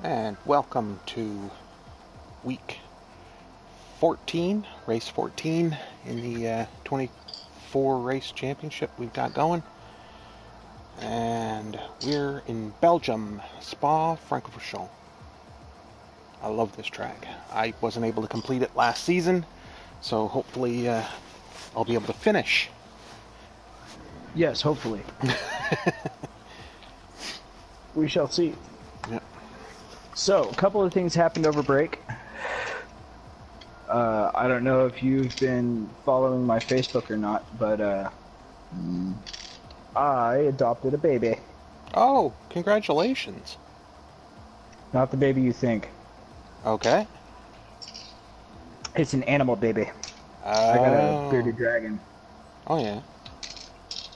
And welcome to week 14, race 14 in the 24 race championship we've got going. And we're in Belgium, Spa-Francorchamps. I love this track. I wasn't able to complete it last season, so hopefully I'll be able to finish. Yes, hopefully. We shall see. Yep. So, a couple of things happened over break. I don't know if you've been following my Facebook or not, but I adopted a baby. Oh, congratulations. Not the baby you think. Okay. It's an animal baby. I got a bearded dragon. Oh, yeah.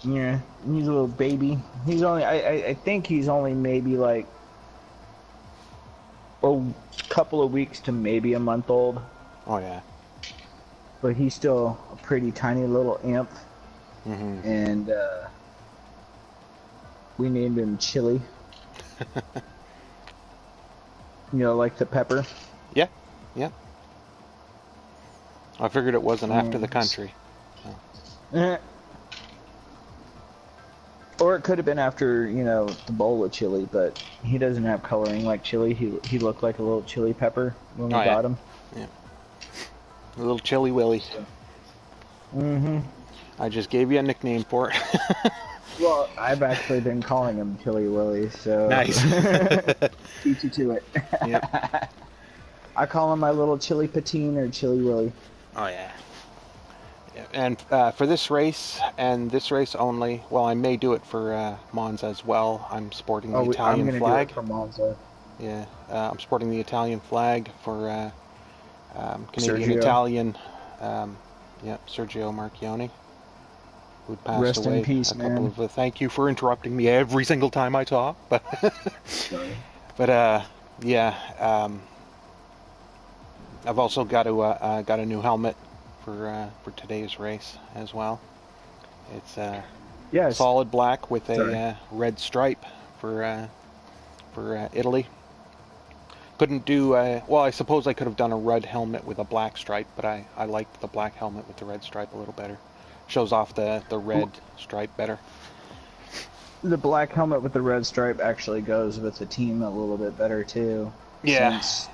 Yeah, he's a little baby. He's only, I think he's only maybe like a couple of weeks to maybe a month old. Oh, yeah. But he's still a pretty tiny little imp. Mm-hmm. And we named him Chili. You know, like the pepper. Yeah, yeah. I figured it wasn't after the country. So. Or it could have been after, you know, the bowl of chili, but he doesn't have coloring like chili. He looked like a little chili pepper when we got him. Yeah. A little Chili Willy. Mm-hmm. I just gave you a nickname for it. Well, I've actually been calling him Chili Willy, so... Nice. Beat you to it. Yep. I call him my little Chili Patine or Chili Willy. Oh, yeah. And for this race, and this race only, well, I may do it for Monza as well. I'm sporting the Italian I'm flag. Do it for Monza. Yeah, I'm sporting the Italian flag for Canadian-Italian, Sergio Marchionne, who passed Rest away. in peace, man. Thank you for interrupting me every single time I talk. But, I've also got a new helmet for today's race as well. It's solid black with a red stripe for Italy. Couldn't do well. I suppose I could have done a red helmet with a black stripe, but I liked the black helmet with the red stripe a little better. Shows off the red stripe better. The black helmet with the red stripe actually goes with the team a little bit better too. Yeah. Since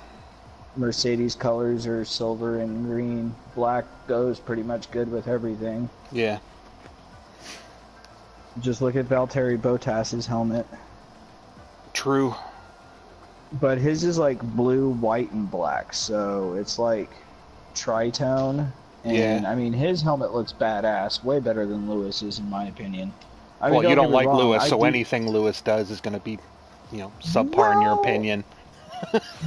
Mercedes colors are silver and green. Black goes pretty much good with everything. Yeah. Just look at Valtteri Bottas's helmet. True. But his is like blue, white, and black, so it's like tritone. And yeah. I mean, his helmet looks badass, way better than Lewis's, in my opinion. I mean, you don't like wrong, Lewis, so anything Lewis does is going to be, subpar in your opinion.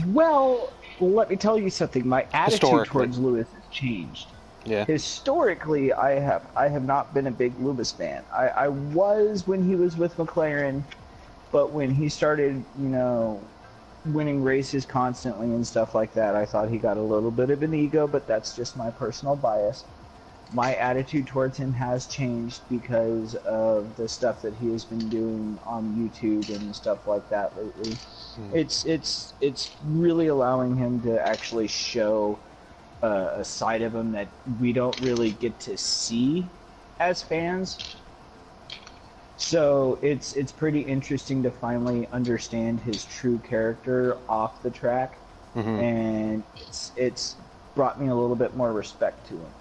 Well, let me tell you something. My attitude towards Lewis has changed. Yeah. Historically, I have not been a big Lewis fan. I was when he was with McLaren, but when he started, winning races constantly and stuff like that, I thought he got a little bit of an ego, but that's just my personal bias. My attitude towards him has changed because of the stuff that he has been doing on YouTube and stuff like that lately. It's really allowing him to actually show a side of him that we don't really get to see as fans. So it's pretty interesting to finally understand his true character off the track, and it's brought me a little bit more respect to him.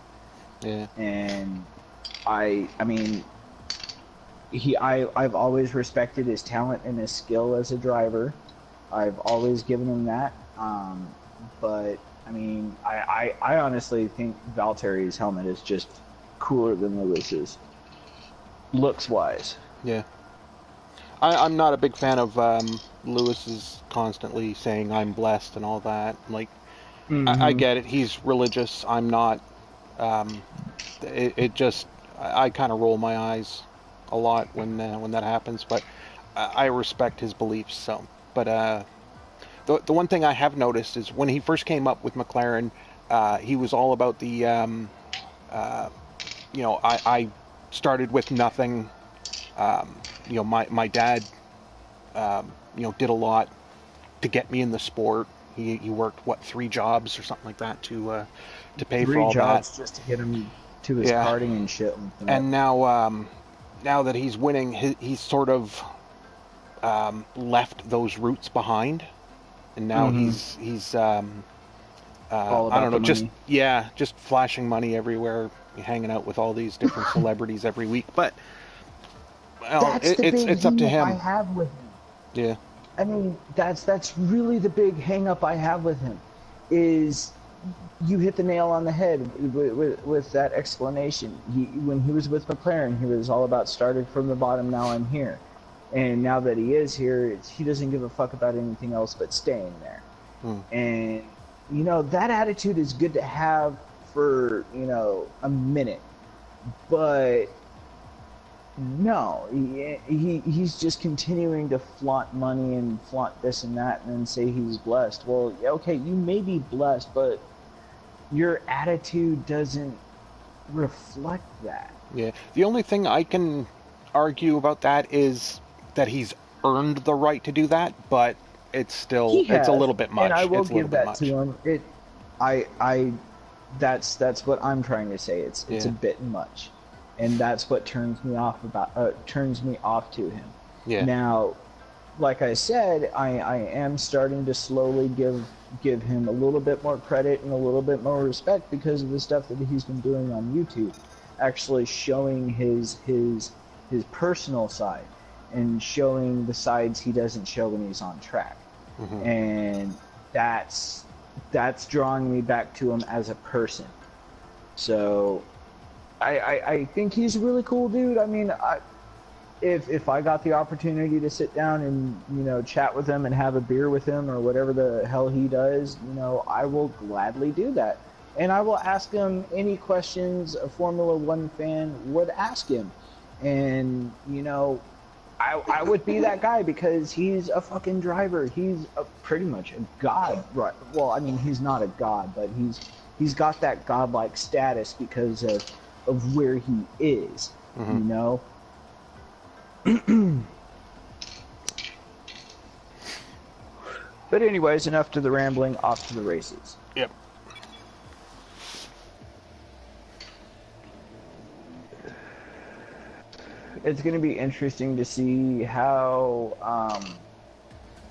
Yeah. And I've always respected his talent and his skill as a driver. I've always given him that. But I mean, I honestly think Valtteri's helmet is just cooler than Lewis's, looks wise. Yeah. I'm not a big fan of Lewis's constantly saying I'm blessed and all that. Like, I get it. He's religious. I'm not. I kind of roll my eyes a lot when that happens, but I respect his beliefs. So, but the one thing I have noticed is when he first came up with McLaren, he was all about the I started with nothing. My dad did a lot to get me in the sport. He worked what 3 jobs or something like that to pay for Three all that. jobs just to get him to his Yeah, karting and shit like that. and now that he's winning, he's sort of left those roots behind, and now he's All I about don't the know, just money. just flashing money everywhere, hanging out with all these different celebrities every week. But well, That's the big it's up to hang up I him. have with him. Yeah. I mean, that's really the big hang up I have with him. Is you hit the nail on the head with that explanation. When he was with McLaren, he was all about starting from the bottom. Now I'm here, and now that he is here, he doesn't give a fuck about anything else but staying there. And that attitude is good to have for a minute, but no, he's just continuing to flaunt money and flaunt this and that, and then say he's blessed. Well, okay, you may be blessed, but your attitude doesn't reflect that. Yeah. The only thing I can argue about that is that he's earned the right to do that, but it's He a has, little bit and I much. will It's a little give bit that to much. him. That's what I'm trying to say. It's a Yeah. bit much, and that's what turns me off to him. Yeah. Now, like I said, I am starting to slowly give him a little bit more credit and a little bit more respect because of the stuff that he's been doing on YouTube, actually showing his personal side and showing the sides he doesn't show when he's on track. And that's drawing me back to him as a person. So I think he's a really cool dude. I mean, if I got the opportunity to sit down and chat with him and have a beer with him or whatever the hell he does, I will gladly do that. And I will ask him any questions a Formula One fan would ask him. And I would be that guy because he's a fucking driver. He's pretty much a god, right? Well, I mean, he's not a god, but he's got that godlike status because of where he is, But anyways, enough to the rambling, off to the races. Yep. It's going to be interesting to see how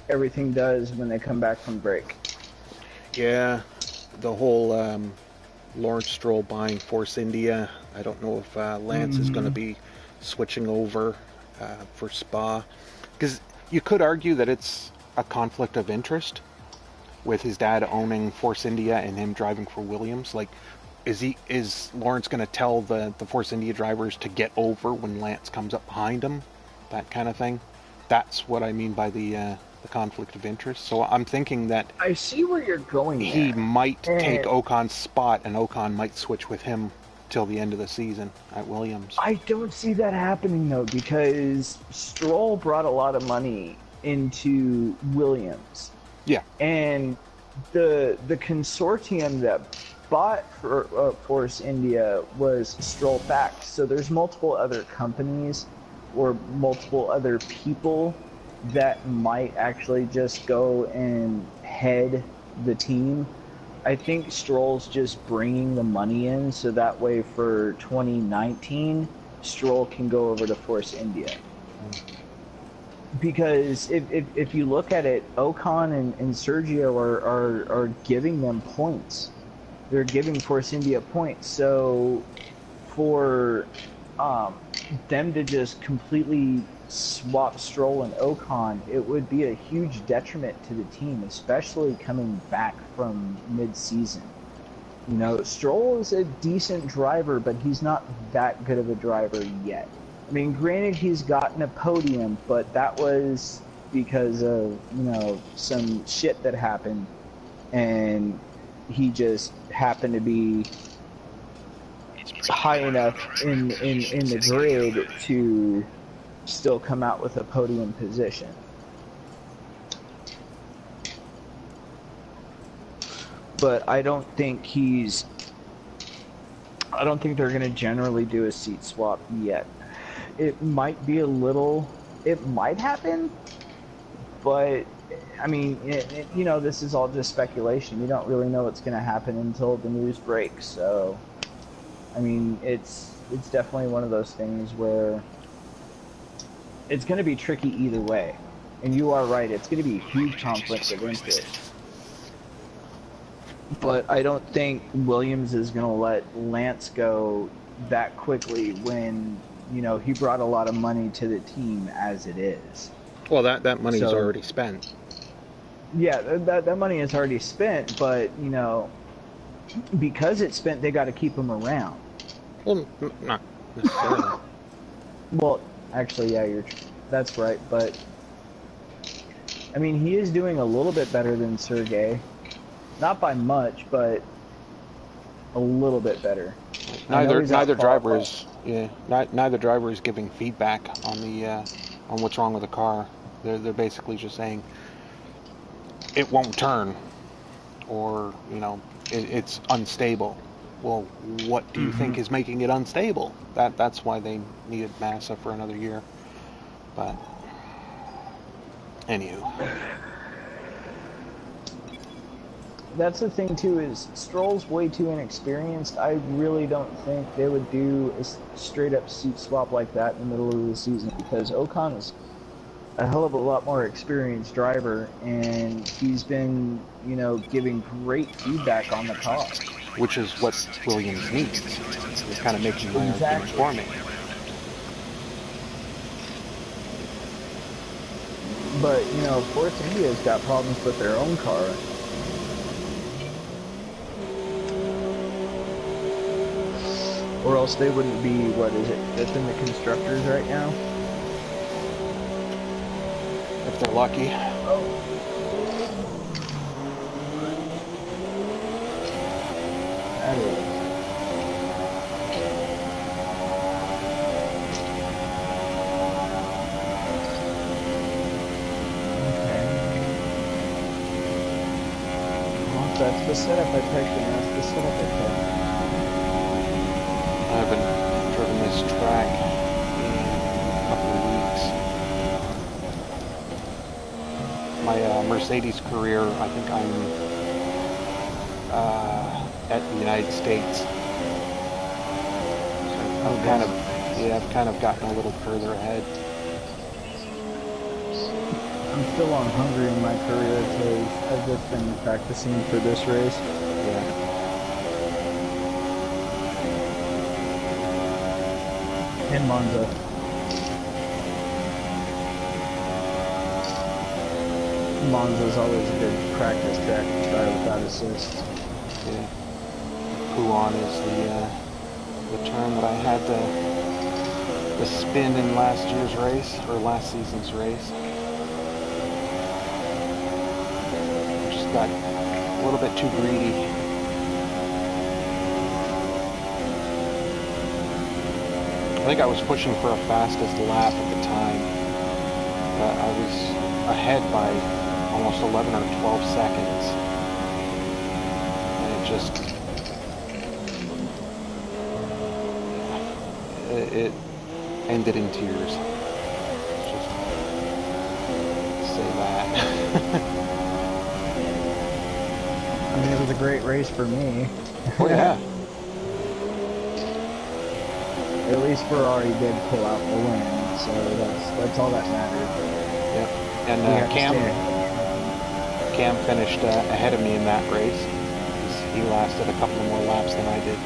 everything does when they come back from break. Yeah, the whole Lawrence Stroll buying Force India. I don't know if Lance is going to be switching over for Spa, because you could argue that it's a conflict of interest with his dad owning Force India and him driving for Williams. Like, is Lawrence going to tell the Force India drivers to get over when Lance comes up behind him? That kind of thing. That's what I mean by the conflict of interest. So I'm thinking that I see where you're going he there. might take Ocon's spot, and Ocon might switch with him till the end of the season at Williams. I don't see that happening though, because Stroll brought a lot of money into Williams. Yeah. And the consortium that bought Force India was Stroll backed. So there's multiple other companies or multiple other people that might actually just go and head the team. I think Stroll's just bringing the money in so that way for 2019, Stroll can go over to Force India. Because if you look at it, Ocon and Sergio are giving them points. They're giving Force India points. So for them to just completely swap Stroll and Ocon, it would be a huge detriment to the team, especially coming back from mid-season. Stroll is a decent driver, but he's not that good of a driver yet. I mean, granted, he's gotten a podium, but that was because of, some shit that happened, and he just happened to be high enough in the grid to still come out with a podium position. But I don't think they're going to generally do a seat swap yet. It might be it might happen, But I mean, you know, this is all just speculation. We don't really know what's going to happen until the news breaks. So, I mean, it's definitely one of those things where it's going to be tricky either way. And you are right; it's going to be a huge conflict of interest. But I don't think Williams is going to let Lance go that quickly when, you know, he brought a lot of money to the team as it is. Well, that money's So, already spent. yeah, that money is already spent, but, you know, because it's spent, they got to keep him around. Well, not necessarily. Well, actually, yeah, that's right, but I mean, he is doing a little bit better than Sergey. Not by much, but a little bit better. Neither driver is neither driver is giving feedback on the on what's wrong with the car. They're basically just saying it won't turn, or you know, it's unstable. Well, what do you think is making it unstable? That's why they needed Massa for another year. But anywho. That's the thing too, is Stroll's way too inexperienced. I really don't think they would do a straight up seat swap like that in the middle of the season, because Ocon is a hell of a lot more experienced driver, and he's been, you know, giving great feedback on the car. Which is what Williams needs. He's kind of making my argument for me. But, you know, Force India's got problems with their own car. Or else they wouldn't be, what is it, fifth in the constructors right now? If they're lucky. Oh. That is. Okay. Well, if that's the setup I picked, and that's the setup I picked. I haven't driven this track in a couple of weeks. My Mercedes career, I think I'm at the United States. So I've kind of gotten a little further ahead. I'm still on Hungary in my career because I've just been practicing for this race. Yeah. In Monza. Monza's always a good practice track to try without assist. Yeah. Puon is the term that I had the spin in last year's race, or last season's race. Just got a little bit too greedy. I think I was pushing for a fastest lap at the time. I was ahead by almost 11 or 12 seconds. And it just... It ended in tears. Let's just say that. I mean, it was a great race for me. Oh yeah. At least Ferrari did pull out the win, so that's all that mattered. Yep. And Cam finished ahead of me in that race. He lasted a couple more laps than I did.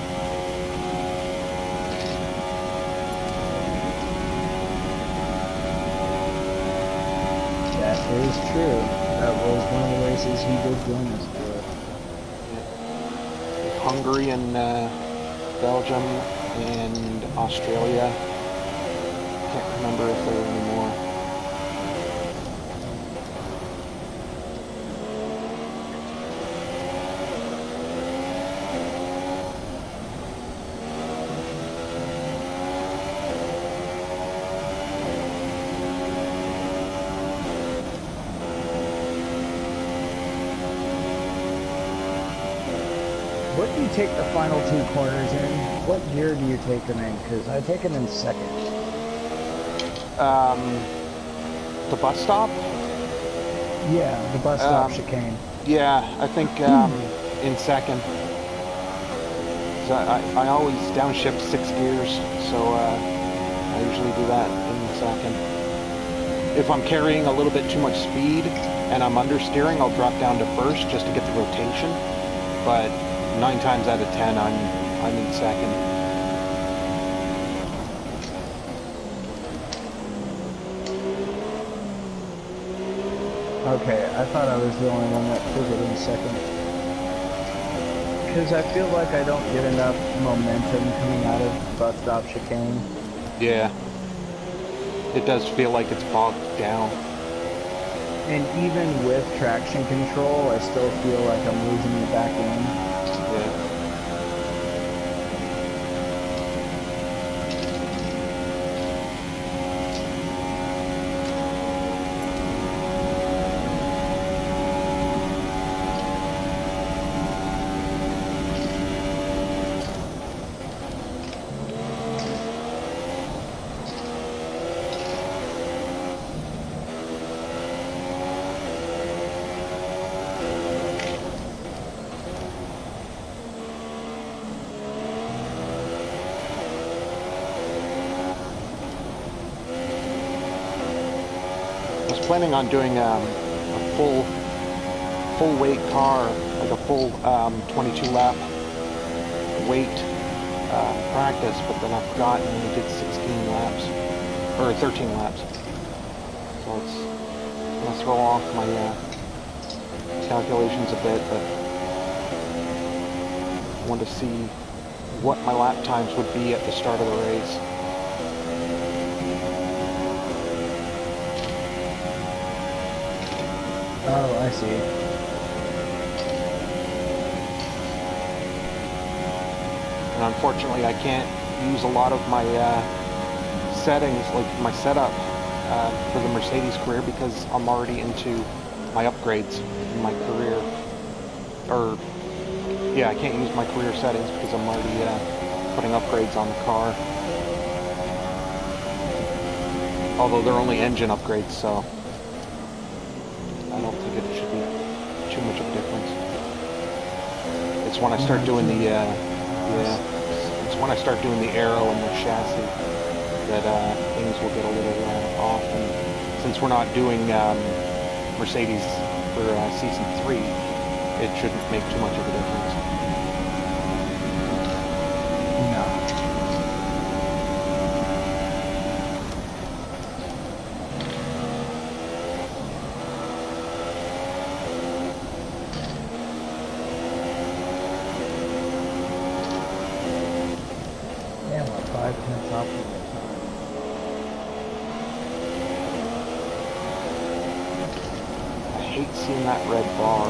That is true. That was one of the races he did join us for. Yep. Hungary and Belgium and Australia. Can't remember if there were any more. What do you take the final two corners in? What gear do you take them in? Because I take them in second. The bus stop? Yeah, the bus stop chicane. Yeah, I think in second. So I always downshift 6 gears, so I usually do that in second. If I'm carrying a little bit too much speed and I'm understeering, I'll drop down to first just to get the rotation. But 9 times out of 10, I'm in second. Okay, I thought I was the only one that took it in second. Because I feel like I don't get enough momentum coming out of bus stop chicane. Yeah. It does feel like it's bogged down. And even with traction control, I still feel like I'm losing the back end. Yeah. I was planning on doing a full weight car, like a full 22 lap weight practice, but then I forgot and only did 16 laps or 13 laps. So it's gonna throw off my calculations a bit, but I want to see what my lap times would be at the start of the race. Oh, I see. And unfortunately, I can't use a lot of my settings, like my setup for the Mercedes career, because I'm already into my upgrades in my career. Or, yeah, I can't use my career settings because I'm already putting upgrades on the car. Although they're only engine upgrades, so I don't think it should be too much of a difference. It's when I start doing the it's when I start doing the aero and the chassis that things will get a little off. And since we're not doing Mercedes for season 3, it shouldn't make too much of a difference. No. Yeah, I'm 5 minutes off of the time. I hate seeing that red bar.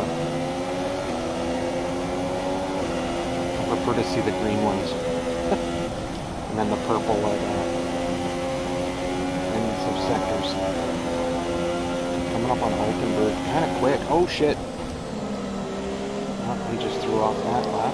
I prefer to see the green ones. And then the purple at ends of sectors. Coming up on Altenburg, kind of quick. Oh shit! Oh, he just threw off that lap.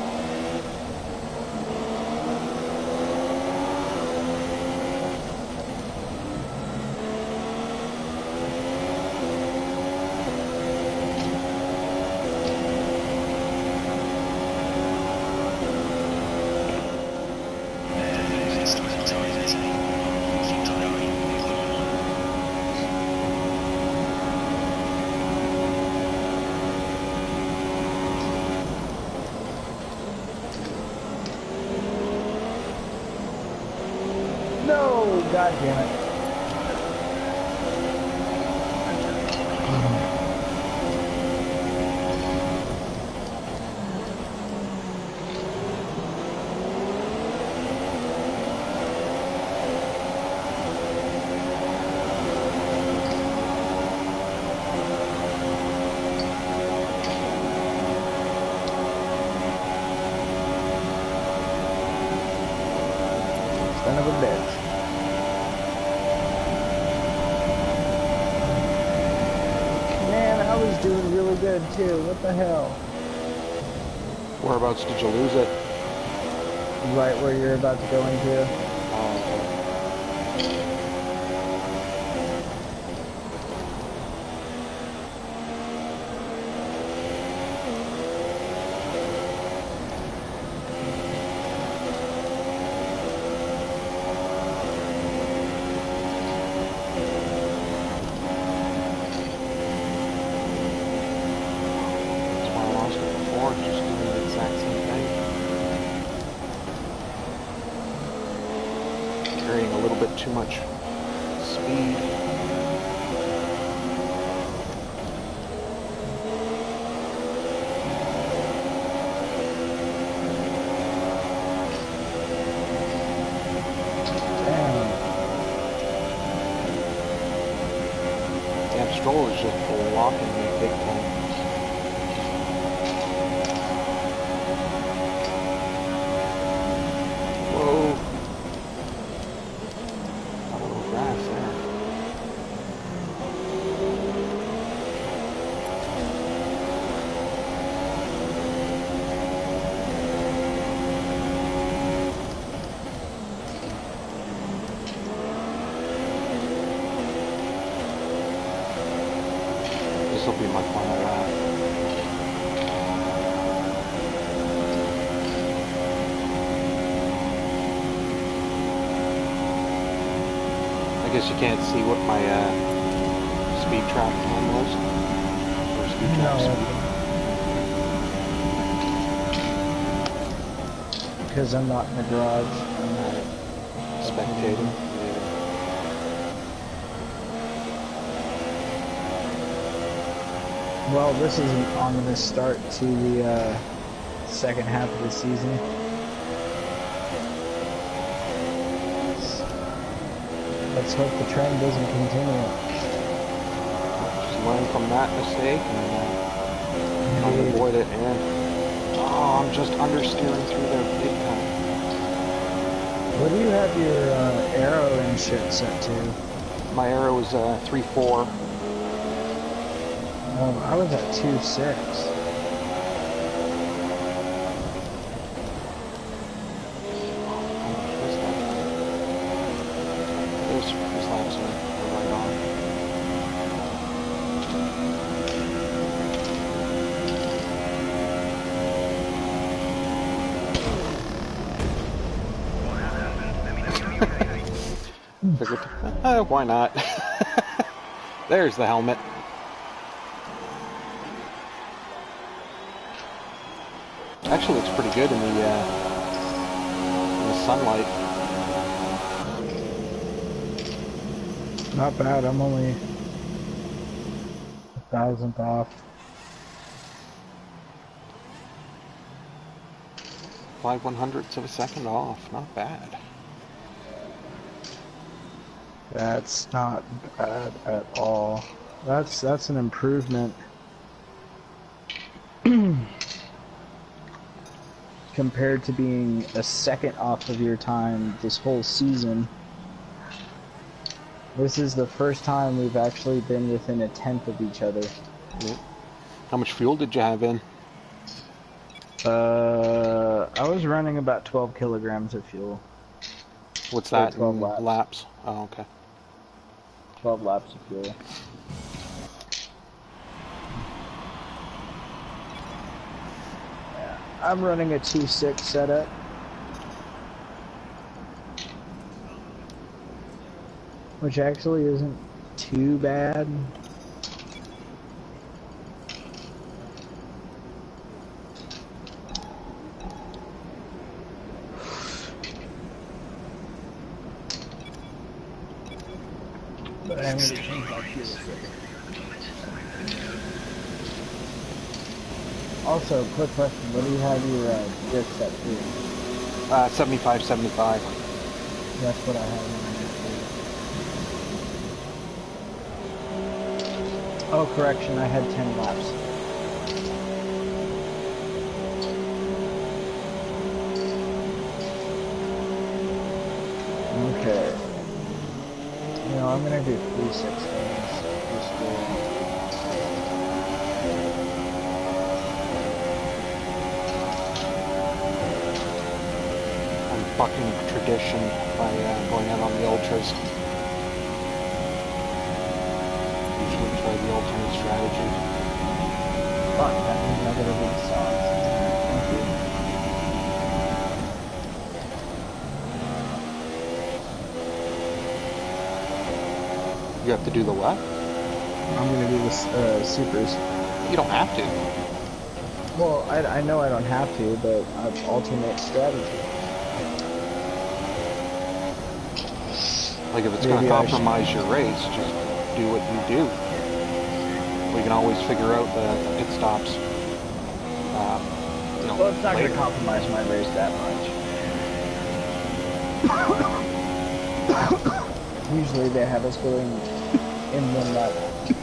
No! God damn it. Son of a bitch. Man, I was doing really good too. What the hell? Whereabouts did you lose it? Right where you're about to go into. too much speed. Damn, Stroll is just blocking me big time. Whoa. A little grass there. This will be my final lap. I guess you can't see what my speed trap time was. Or speed trap speed. Because I'm not in the garage. I'm not Spectating. Well, this is an ominous start to the second half of the season. Let's hope the trend doesn't continue. Just learn from that mistake and try to avoid it. And oh, I'm just understeering through there big time. What do you have your arrow and shit set to? My arrow is 3.4. I was at 2.6. Those laps are right on. Figured, why not? There's the helmet. Actually looks pretty good in the sunlight. Not bad, I'm only 1,000th off. 5/100ths of a second off, not bad. That's not bad at all. That's an improvement. Compared to being a second off of your time this whole season. This is the first time we've actually been within a tenth of each other. Yeah. How much fuel did you have in? I was running about 12 kilograms of fuel. What's that? 12 laps. Laps. Oh, okay. 12 laps of fuel. Yeah, I'm running a 2.6 setup. Which actually isn't too bad. But I'm going to change my fuel filter. Also, quick question, what do you have your drift set to? 75/75. That's what I have in my. Oh, correction, I had 10 laps. Okay. You know, I'm gonna do 3/16s. I'm bucking tradition by going out on the ultras. Usually try the alternate strategy. Fuck, that means I gotta do the songs. Thank you. You have to do the what? I'm gonna do this supers. You don't have to. Well, I know I don't have to, but alternate strategy. Like if it's going to Maybe I should. compromise your race, just do what you do. We can always figure out the pit stops, Well, it's not going to later. compromise my race that much. Usually they have us going in one lap,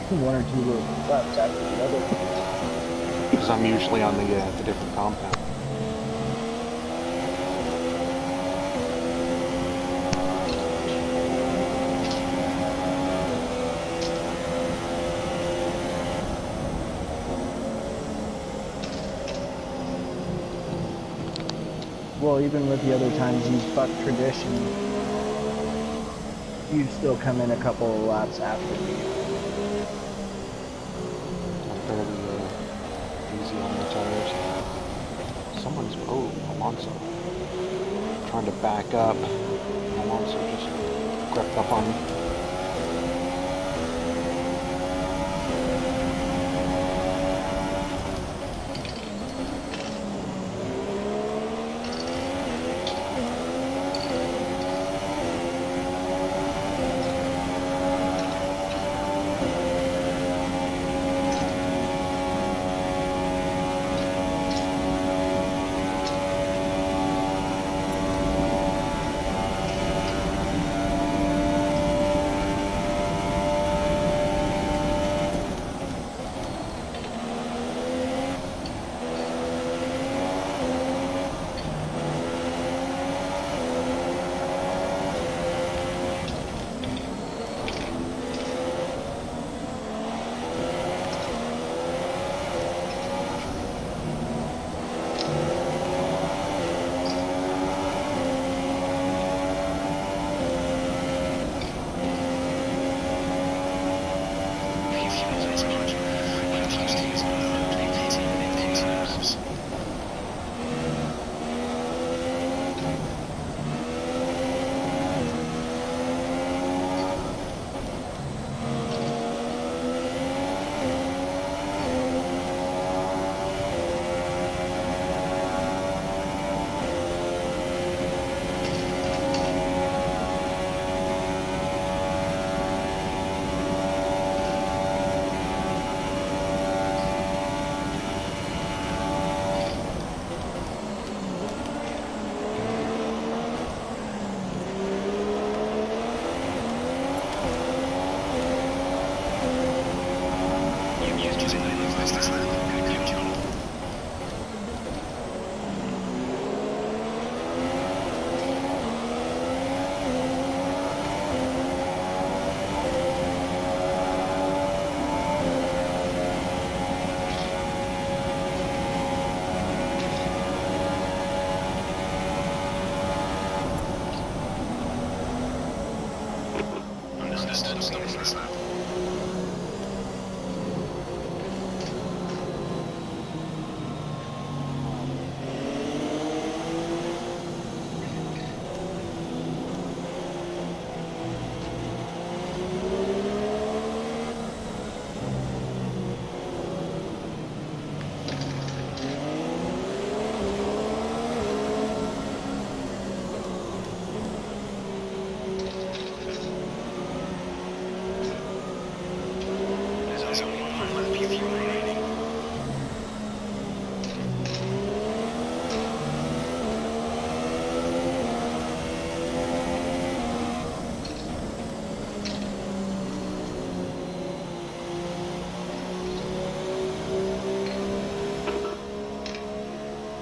one or two laps after the other. Because I'm usually on the different compound. Well, even with the other times you buck tradition, you still come in a couple of laps after me. I'm fairly easy on the tires. Someone's, oh, Alonso. Trying to back up. Alonso just crept up on me.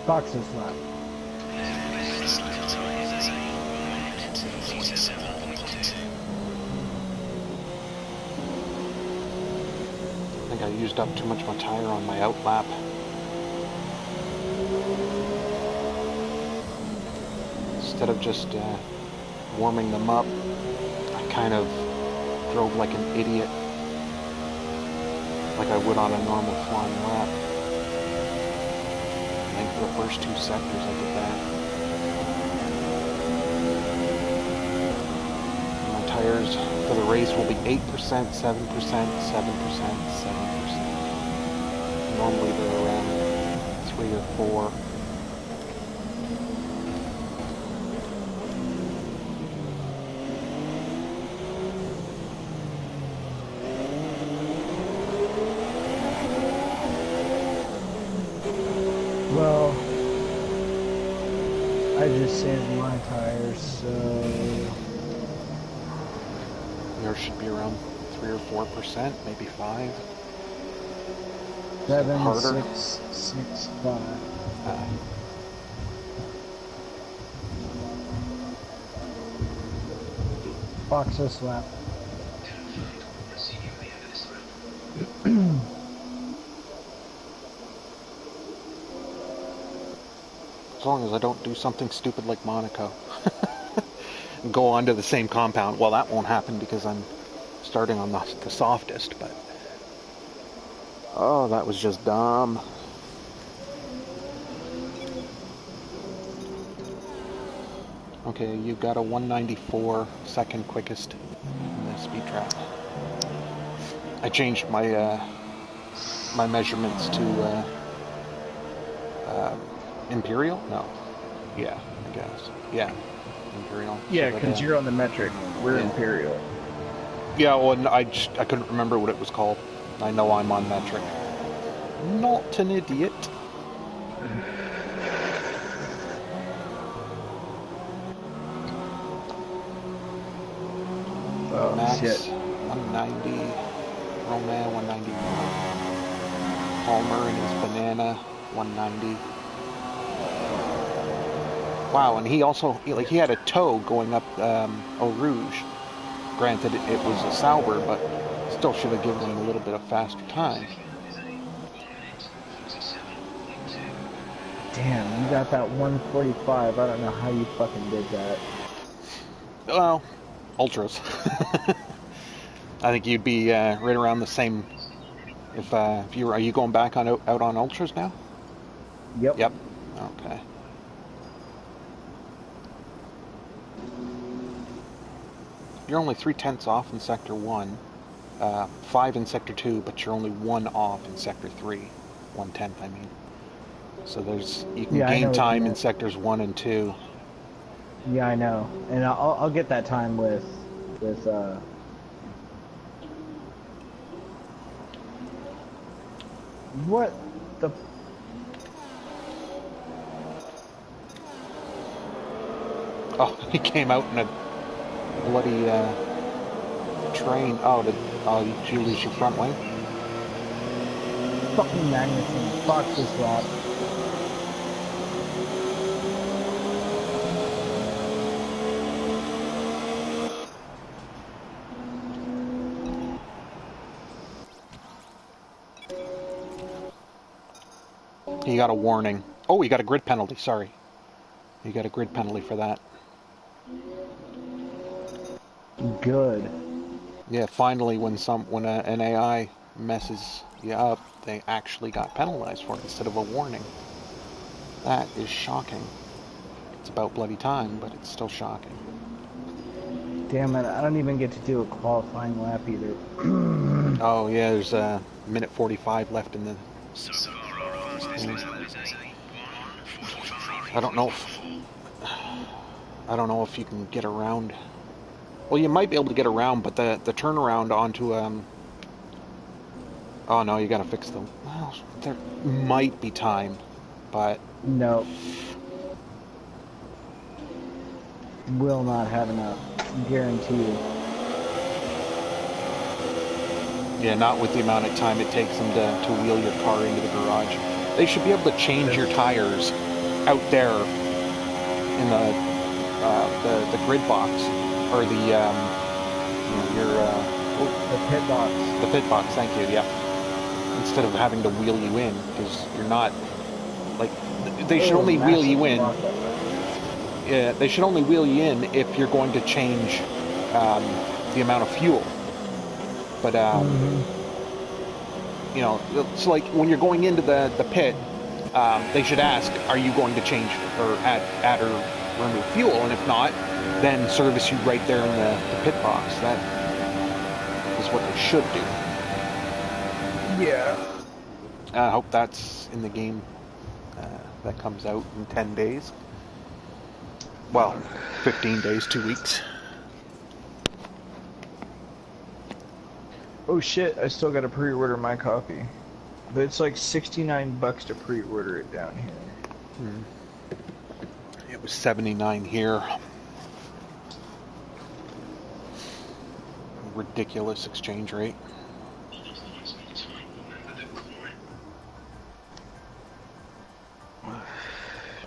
Fox this lap. I think I used up too much of my tire on my out lap. Instead of just warming them up, I kind of drove like an idiot, like I would on a normal flying lap. I think for the first 2 sectors I did that. My tires for the race will be 8%, 7%, 7%, 7%, 7%. Normally they're around 3 or 4. I just saved my tires, so Yours should be around 3 or 4%, maybe 5. Is it harder? 7,665. Box this lap. As long as I don't do something stupid like Monaco. Go onto the same compound. Well, that won't happen because I'm starting on the softest, but... Oh, that was just dumb. Okay, you got a 194 second quickest in the speed trap. I changed my my measurements to Imperial? No. Yeah, I guess. Yeah, Imperial. Yeah, So because you're on the metric. We're yeah. Imperial. Yeah, well, and I couldn't remember what it was called. I know I'm on metric. Not an idiot. Oh, Max, shit. 190. Roman, 191. Palmer and his banana, 190. Wow, and he also, he had a tow going up Eau Rouge. Granted, it was a Sauber, but still should have given him a little bit of faster time. Damn, you got that 145. I don't know how you fucking did that. Well, ultras. I think you'd be right around the same. If you were, are you going back on out on ultras now? Yep. Yep. Okay. You're only 3/10 off in sector 1, 5 in sector 2, but you're only 1 off in sector 3. 1/10, I mean. So you can gain time in sectors 1 and 2. Yeah, I know, and I'll get that time with what the. Oh, he came out in a bloody train. Oh, did you lose your front wing? Fucking Magnuson. Fuck this lap. You got a warning. Oh, you got a grid penalty, sorry. You got a grid penalty for that. Good. Yeah, finally when an AI messes you up, they actually got penalized for it instead of a warning. That is shocking. It's about bloody time, but it's still shocking. Damn it, I don't even get to do a qualifying lap either. Oh yeah, there's a minute 45 left in the... I don't know if you can get around. Well, you might be able to get around, but the turnaround onto oh no, you gotta fix them. Well, there might be time, but no. Will not have enough. Guarantee you. Yeah, not with the amount of time it takes them to wheel your car into the garage. They should be able to change your tires out there in the grid box, or the the pit box. The pit box, thank you. Yeah. Instead of having to wheel you in, because you're not like they should only wheel you in. Yeah, they should only wheel you in if you're going to change the amount of fuel. But you know, it's like when you're going into the pit, they should ask, are you going to change or add or remove fuel? And if not, then service you right there in the pit box. That is what they should do. Yeah. I hope that's in the game that comes out in 10 days. Well, 15 days, 2 weeks. Oh shit, I still gotta pre-order my copy. But it's like $69 to pre-order it down here. Yep. it was 79 here. Ridiculous exchange rate.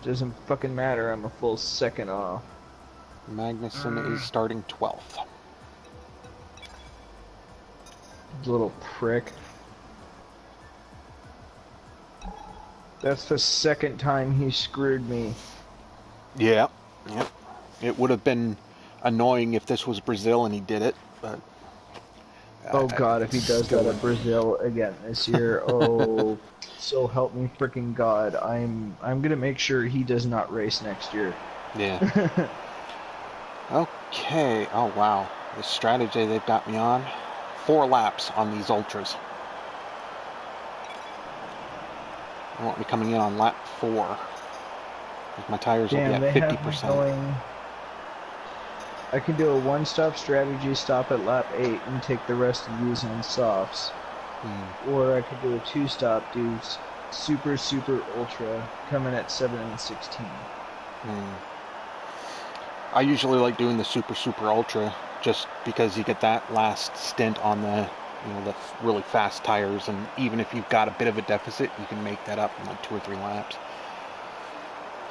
Doesn't fucking matter. I'm a full second off. Magnussen is starting 12th. Little prick. That's the second time he screwed me. Yeah, yeah. It would have been annoying if this was Brazil and he did it, but... Oh god, if he does that at Brazil again this year, oh, so help me freaking god. I'm gonna make sure he does not race next year. Yeah. Okay, oh wow. The strategy they've got me on. 4 laps on these ultras. They want me coming in on lap 4. My tires will be at 50%. I can do a one-stop strategy, stop at lap 8, and take the rest of these on softs. Or I could do a 2-stop, do super, super, ultra, come in at 7 and 16. I usually like doing the super, super, ultra, just because you get that last stint on the, the really fast tires, and even if you've got a bit of a deficit, you can make that up in like 2 or 3 laps.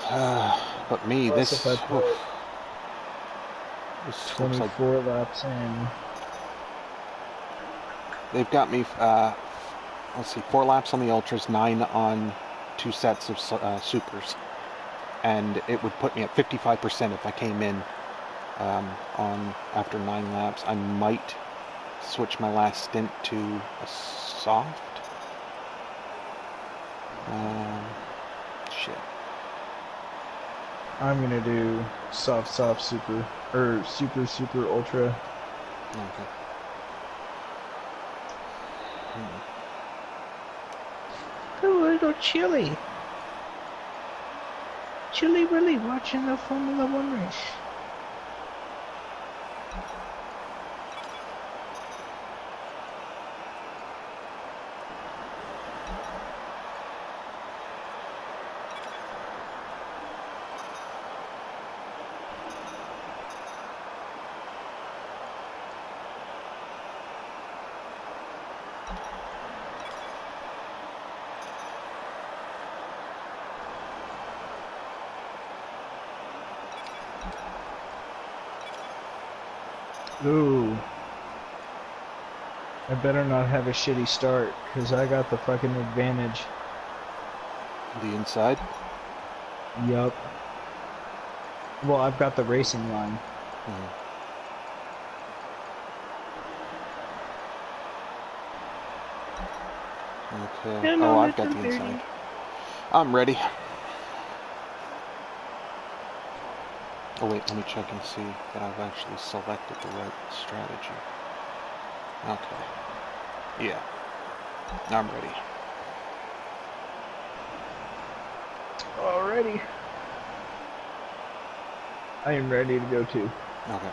But me, Plus this... if I put this 24 laps in. They've got me, let's see, 4 laps on the ultras, 9 on 2 sets of supers. And it would put me at 55% if I came in on after 9 laps. I might switch my last stint to a soft. Shit. I'm gonna do soft, soft, super, or super, super, ultra. Okay. A little chilly. Chilly Willy watching the Formula One race. Ooh. I better not have a shitty start, because I got the fucking advantage. The inside? Yup. Well, I've got the racing line. Okay. Oh, I've got the inside. I'm ready. Oh wait, let me check and see that I've actually selected the right strategy. Okay. Yeah. I'm ready. Alrighty. I am ready to go too. Okay.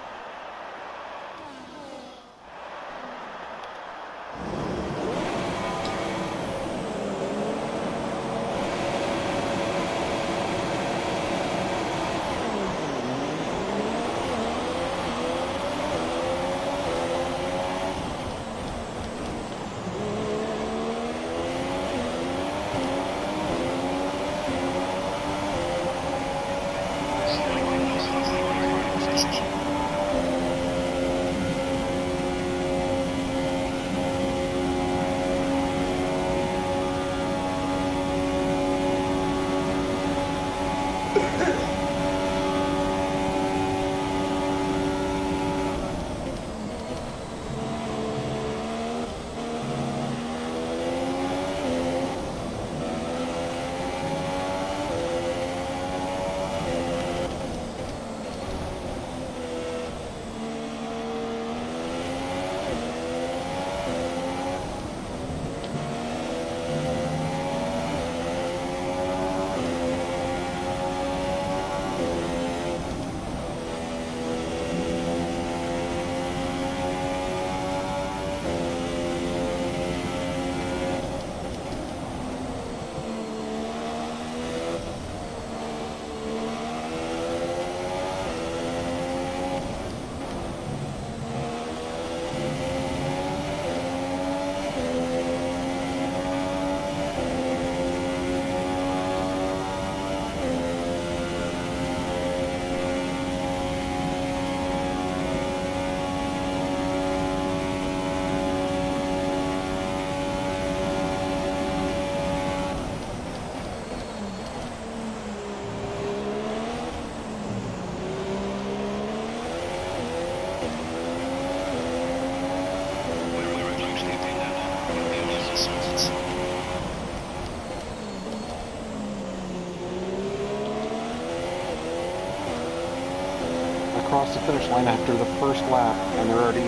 across the finish line after the first lap, and they're already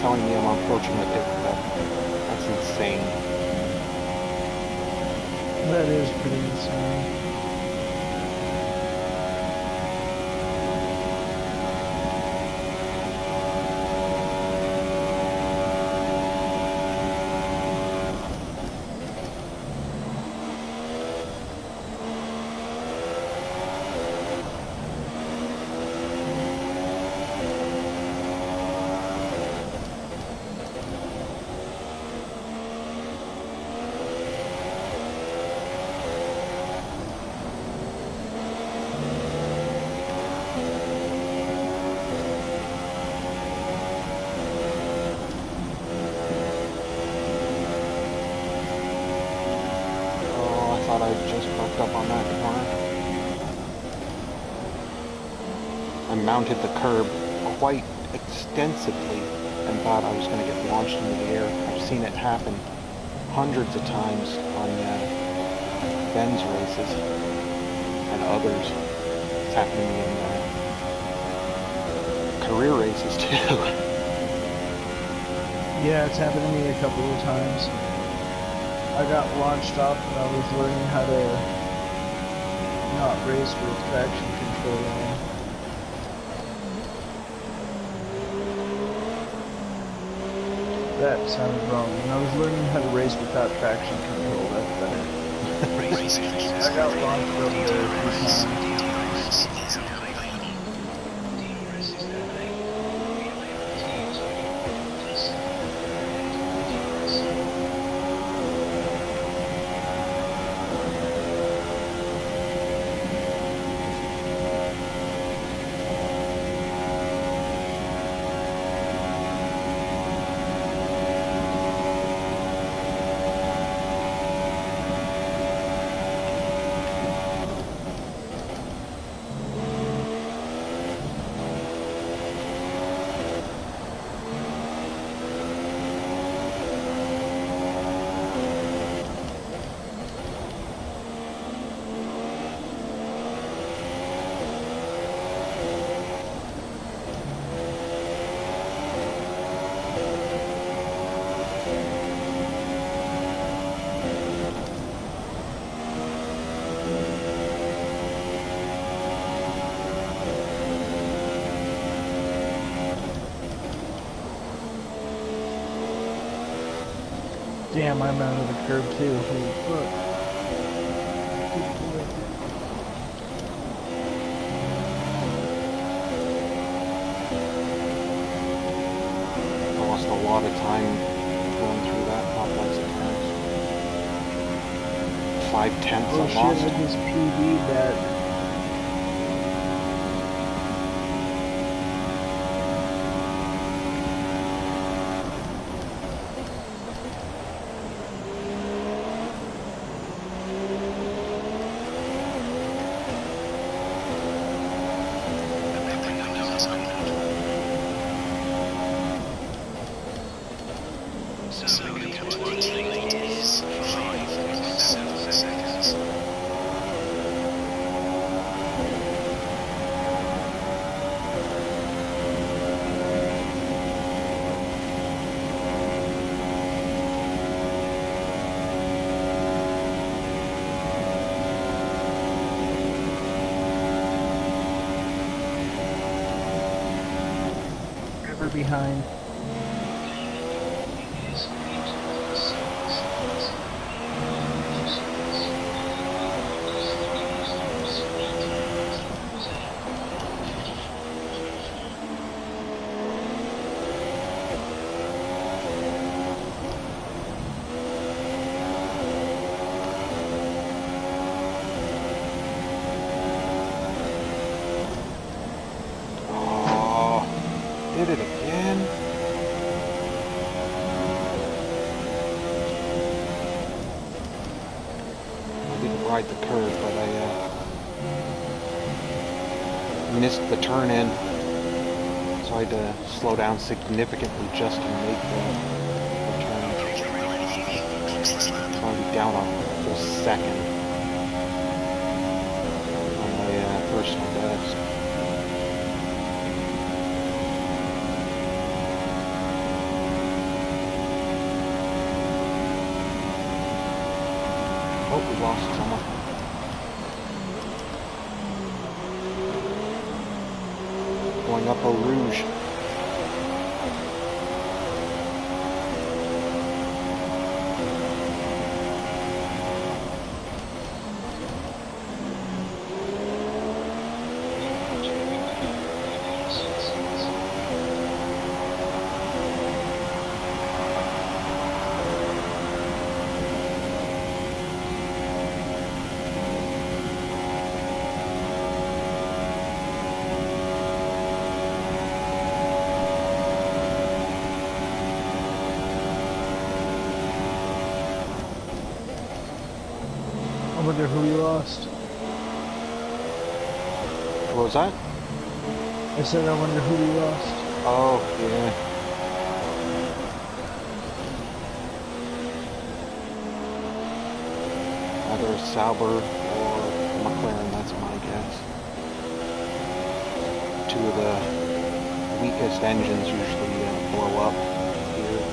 telling me I'm approaching the pit stop. That's insane. That is pretty insane. I just bumped up on that corner. I mounted the curb quite extensively and thought I was going to get launched into the air. I've seen it happen hundreds of times on Ben's races and others. It's happened to me in career races too. Yeah, it's happened to me a couple of times. I got launched off when I was learning how to not race with traction control on. That sounded wrong. When I was learning how to race without traction control, that's better. I got launched over there a few times. Damn, I'm out of the curb too. Holy fuck. I lost a lot of time going through that complex of turns. 5/10 Oh I shit, lost. I just PV'd that. Behind. Oh, did it again. Ride the curve, but I missed the turn in, so I had to slow down significantly just to make the turn. So I'll be down a full second on my personal best. Oh, we lost someone. Going up Eau Rouge. I wonder who you lost. What was that? I said I wonder who you lost. Oh, yeah. Either a Sauber or McLaren, that's my guess. Two of the weakest engines usually blow up here.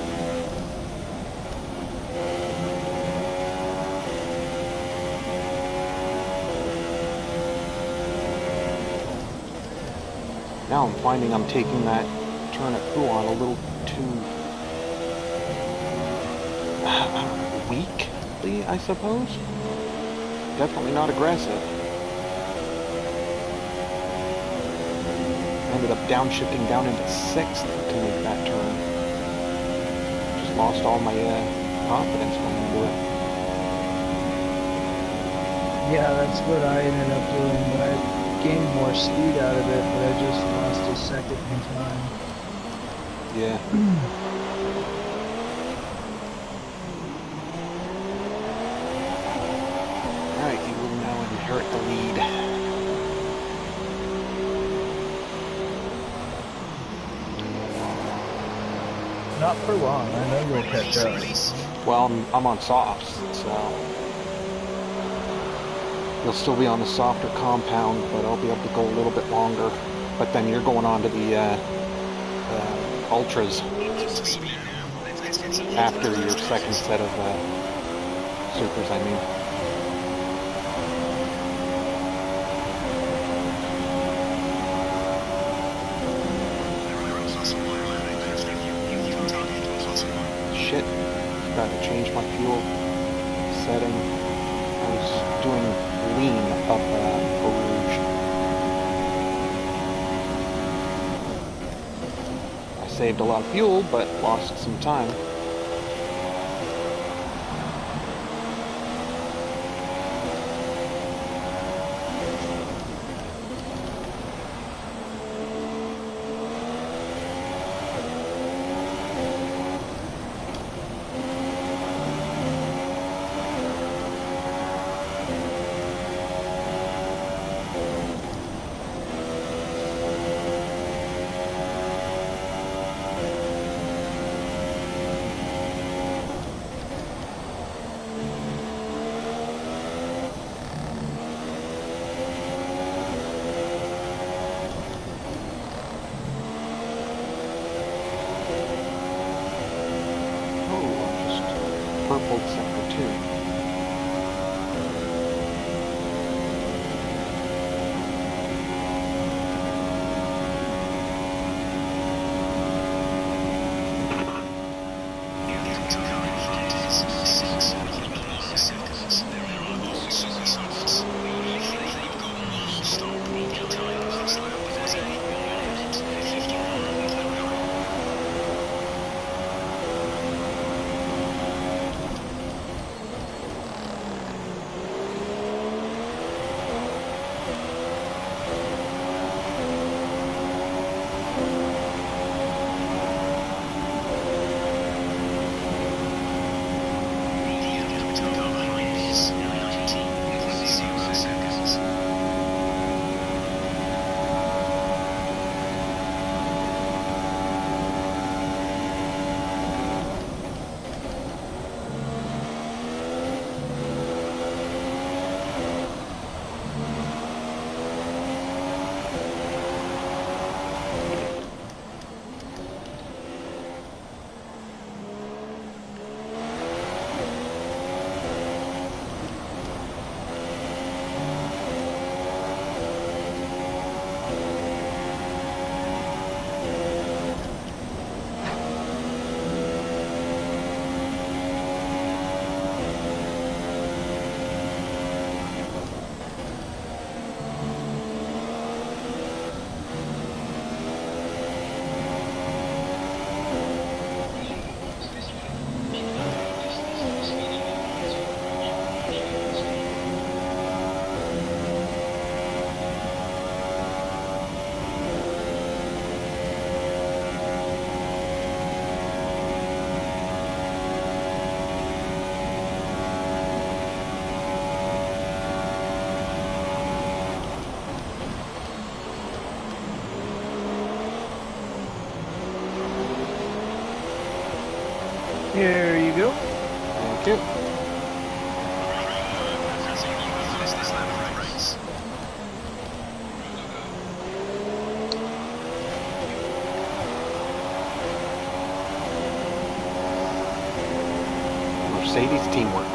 Now I'm finding I'm taking that turn at Huon a little too weakly, I suppose. Definitely not aggressive. Ended up downshifting down into 6th to make that turn. Just lost all my confidence going into it. Yeah, that's what I ended up doing, but I gained more speed out of it, but I just lost a second in time. Yeah. Alright, you will now inherit the lead. Not for long, I know you'll catch up. Well, I'm on softs, so you'll still be on the softer compound, but I'll be able to go a little bit longer. But then you're going on to the ultras after your second set of supers, I mean. Shit, forgot to change my fuel setting. I was doing lean up Eau Rouge. I saved a lot of fuel, but lost some time. Mercedes teamwork.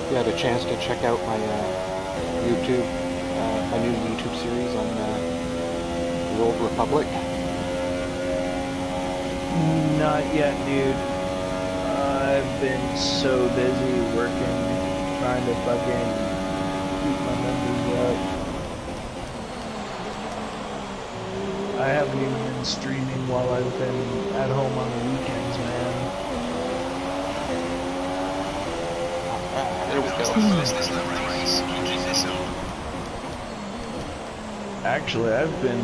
You had a chance to check out my YouTube, my new YouTube series on the Old Republic? Not yet, dude. I've been so busy working, trying to fucking keep my numbers up. I haven't even been streaming while I've been at home on the weekends, man. There we go. Actually, I've been,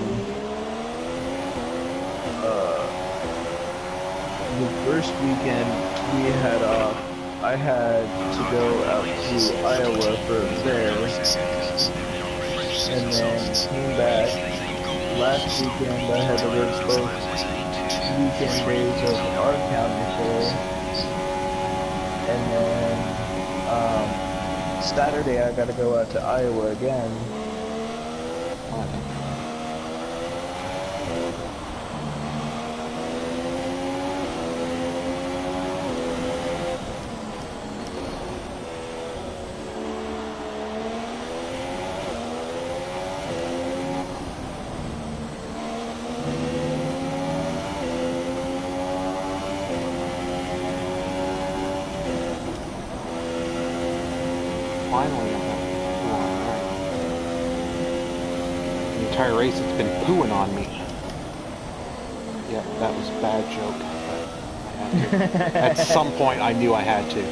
the first weekend we had off, I had to go out to Iowa for a fair, and then came back. Last weekend I had to work both weekend days of our county fair, and then Saturday I gotta go out to Iowa again. Finally, I'm alright. The entire race, it's been pooing on me. Yeah, that was a bad joke. But I had to. At some point, I knew I had to,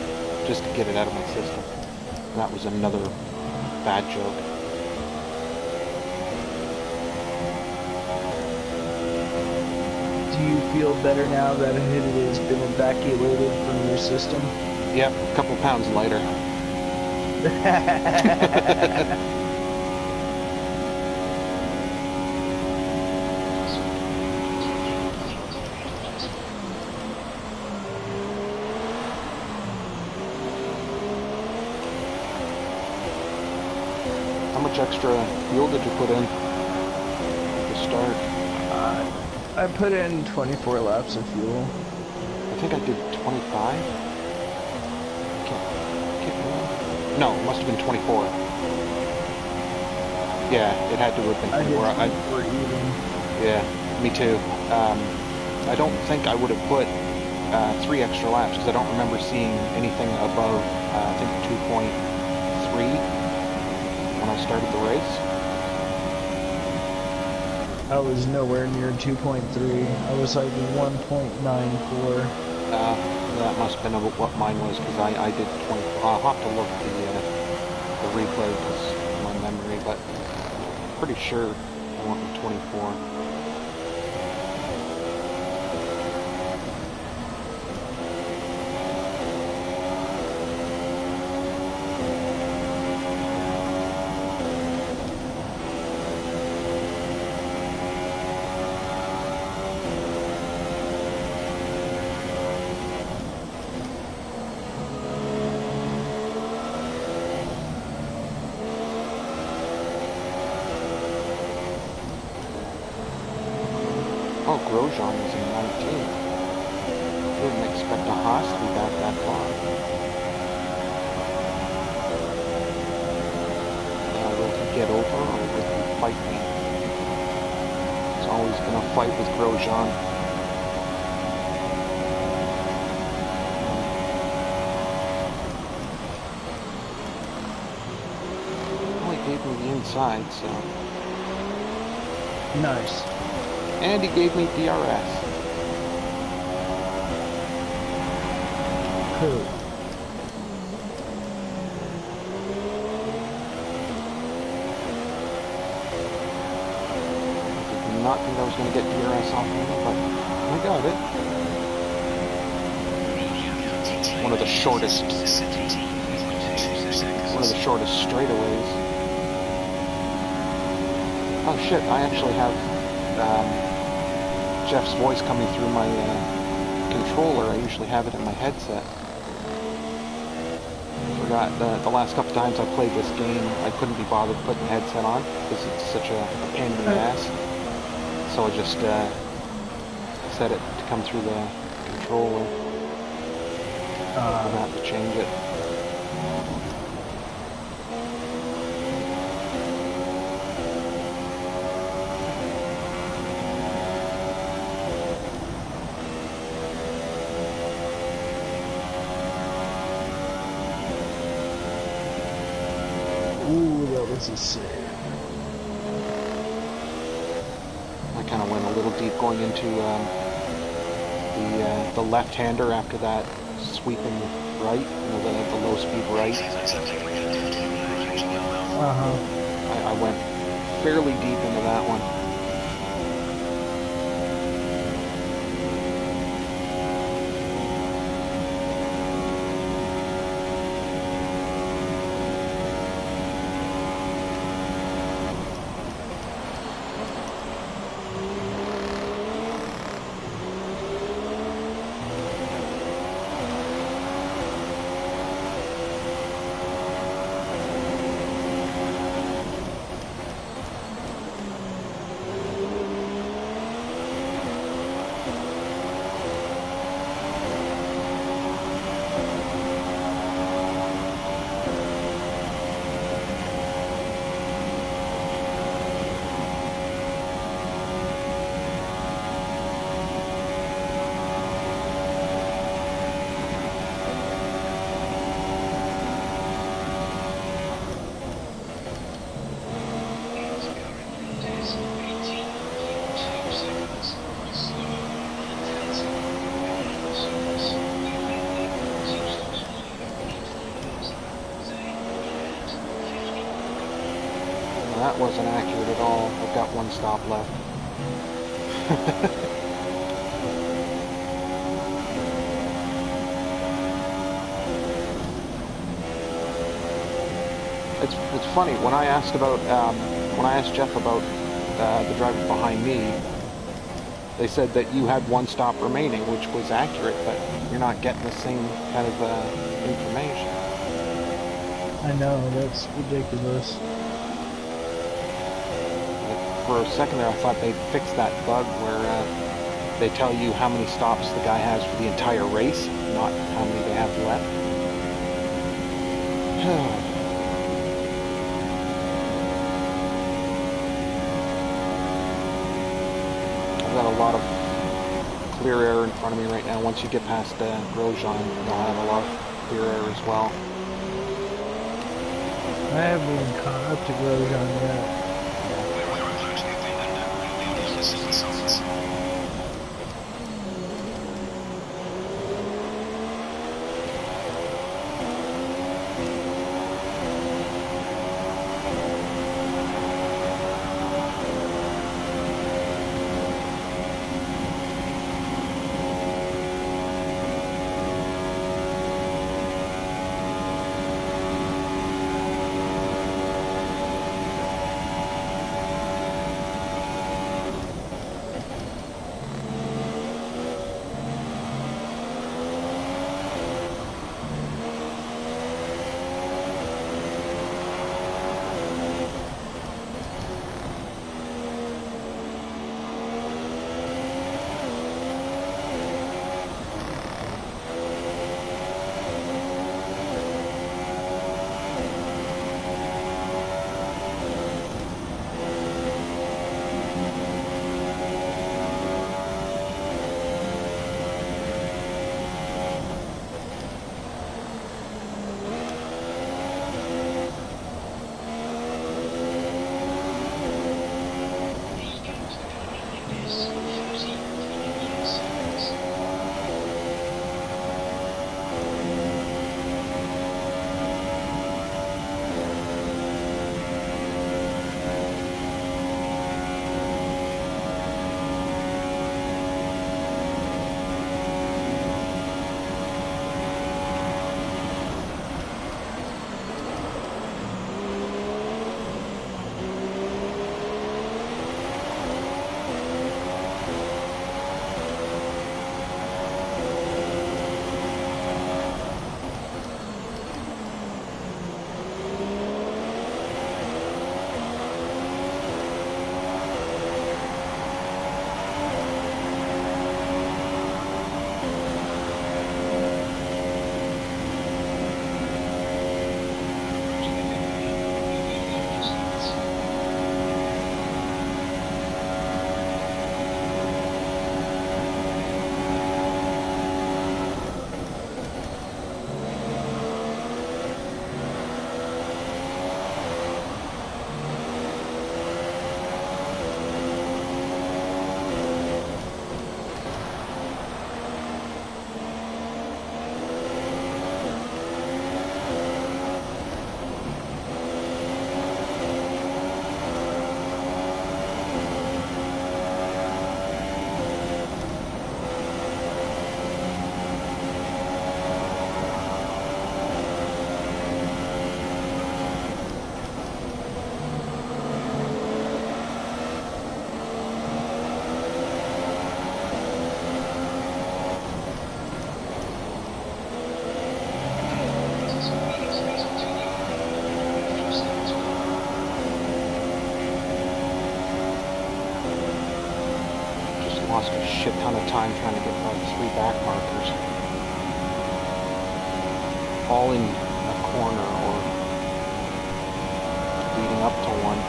just to get it out of my system. And that was another bad joke. Do you feel better now that it has been evacuated from your system? Yep, a couple pounds lighter. How much extra fuel did you put in to start? I put in 24 laps of fuel. I think I did 25. No, it must have been 24. Yeah, it had to have been 24. I did 24 even. Yeah, me too. I don't think I would have put 3 extra laps because I don't remember seeing anything above, I think 2.3 when I started the race. I was nowhere near 2.3. I was like 1.94. That must have been what mine was because I did 20. I'll have to look at the replay because of my memory, but I'm pretty sure I went with 24. Oh, Grosjean was in 19th. Didn't expect a Haas to be back that far. Now, will he get over or will he fight me? It's always been a fight with Grosjean. inside, so. Nice. And he gave me DRS. Cool. I did not think I was going to get DRS off of him, but I got it. One of the shortest straightaways. Oh shit, I actually have Jeff's voice coming through my controller. I usually have it in my headset. Forgot the last couple times I played this game, I couldn't be bothered putting the headset on because it's such a pain in the ass. So I just set it to come through the controller. I'm gonna have to change it. Ooh, that was a save. I kind of went a little deep going into the left-hander after that sweeping right, the low-speed right. I went fairly deep into that one. That wasn't accurate at all. I've got one stop left. It's funny when I asked Jeff about the driver behind me. They said that you had one stop remaining, which was accurate, but you're not getting the same kind of information. I know, that's ridiculous. For a second there, I thought they'd fixed that bug where they tell you how many stops the guy has for the entire race, not how many they have left. I've got a lot of clear air in front of me right now. Once you get past Grosjean, you'll have a lot of clear air as well. I haven't even caught up to Grosjean yet. Lost a shit ton of time trying to get like 3 back markers. All in a corner or leading up to one.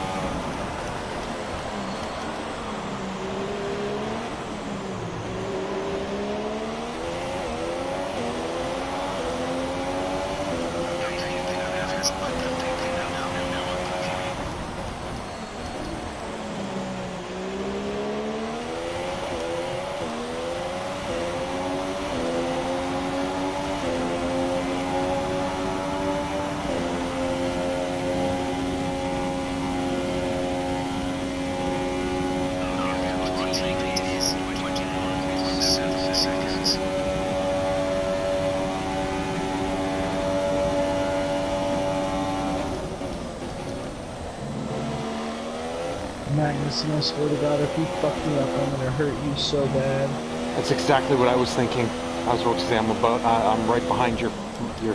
Magnus, and I swear to God, if you fuck me up, I'm gonna hurt you so bad. That's exactly what I was thinking. I was about to say I'm right behind your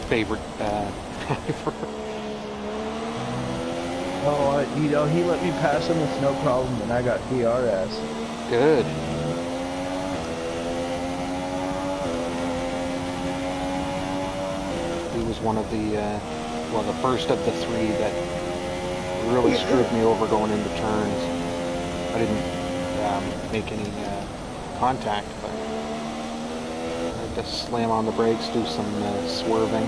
favorite driver. Oh, you know, he let me pass him with no problem, and I got DRS. Good. He was one of the, well, the first of the 3 that really screwed me over going into turns. I didn't make any contact, but I had to slam on the brakes, do some swerving.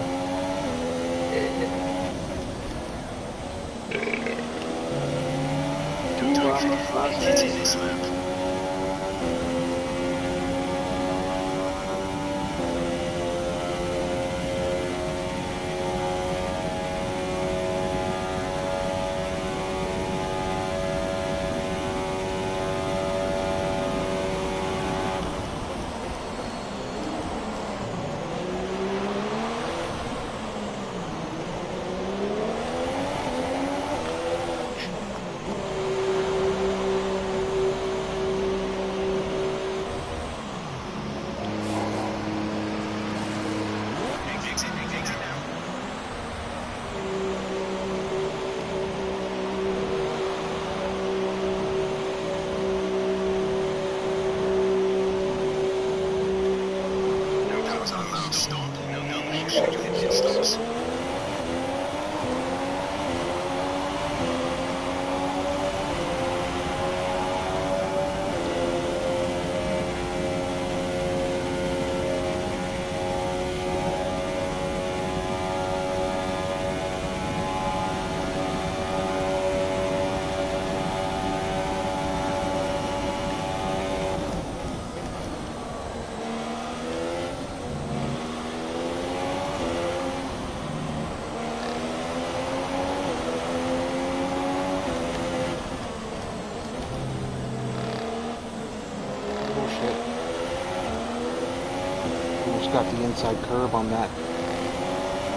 Got the inside curve on that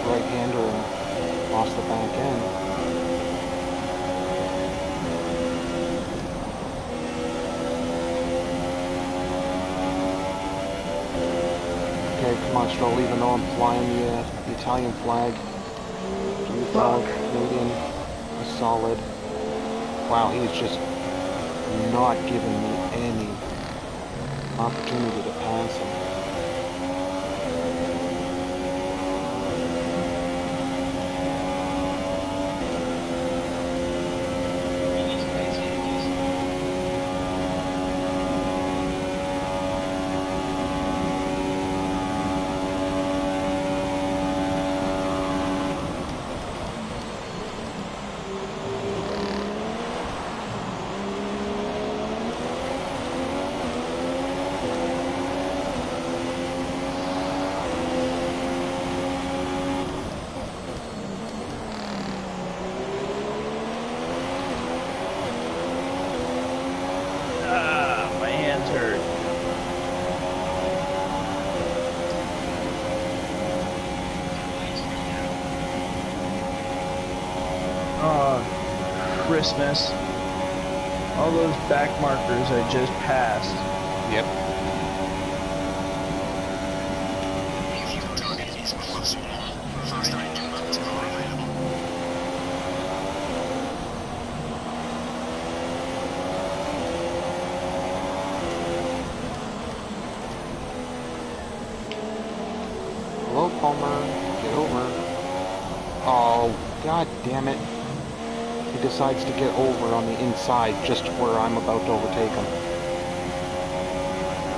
right-hander and lost the back end. Okay, come on, Stroll, even though I'm flying the Italian flag. Do you follow Canadian a solid? Wow, he's just not giving me any opportunity to pass him. Christmas. All those back markers I just passed. Yep. Palmer. Get over. Oh, god damn it. He decides to get over on the inside just where I'm about to overtake him.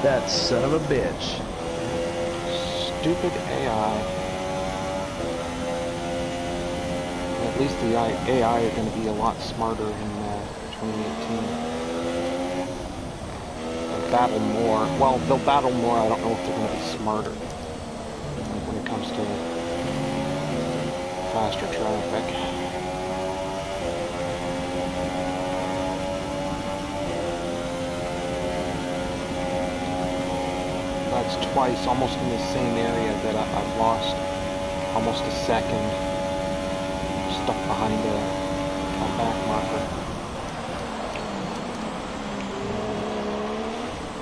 That son of a bitch. Stupid AI. At least the AI are going to be a lot smarter in 2018. They'll battle more. Well, they'll battle more. I don't know if they're going to be smarter when it comes to faster traffic. That's twice, almost in the same area that I've lost almost a second, stuck behind a back marker.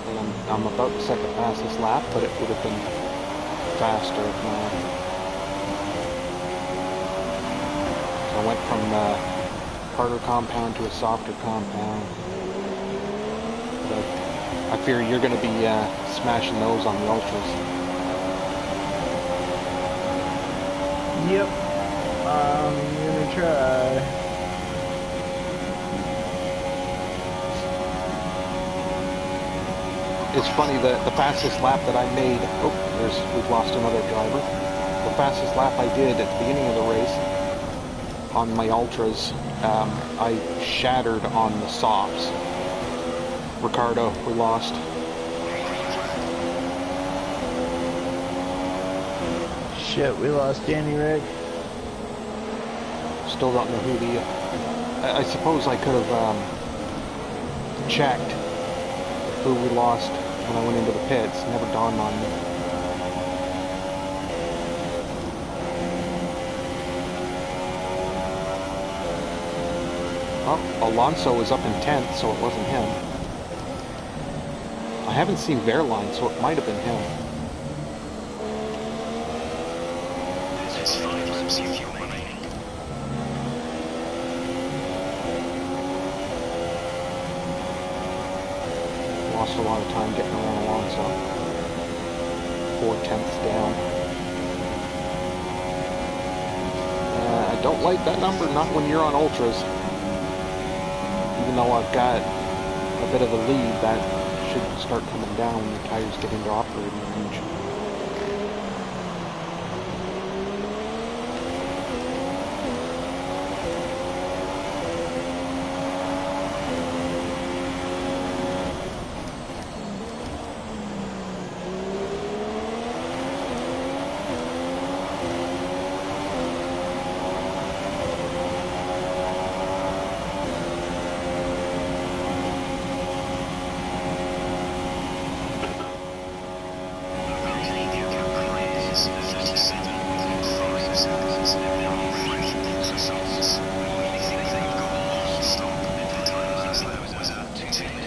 And I'm about to set the fastest lap, but it would have been faster if not. So I went from a harder compound to a softer compound. But I fear you're going to be smashing those on the ultras. Yep. I'm gonna try. It's funny, the fastest lap that I made, we've lost another driver. The fastest lap I did at the beginning of the race on my ultras, I shattered on the softs. Ricardo, we lost. Shit, we lost Danny Rick. Still don't know who the... I suppose I could have checked who we lost when I went into the pits. Never dawned on me. Oh, Alonso was up in 10th, so it wasn't him. I haven't seen Verline, so it might have been him. Lost a lot of time getting around Alonso. 4/10 down. I don't like that number, not when you're on ultras. Even though I've got a bit of a lead, that should start coming down when the tires get into operating range.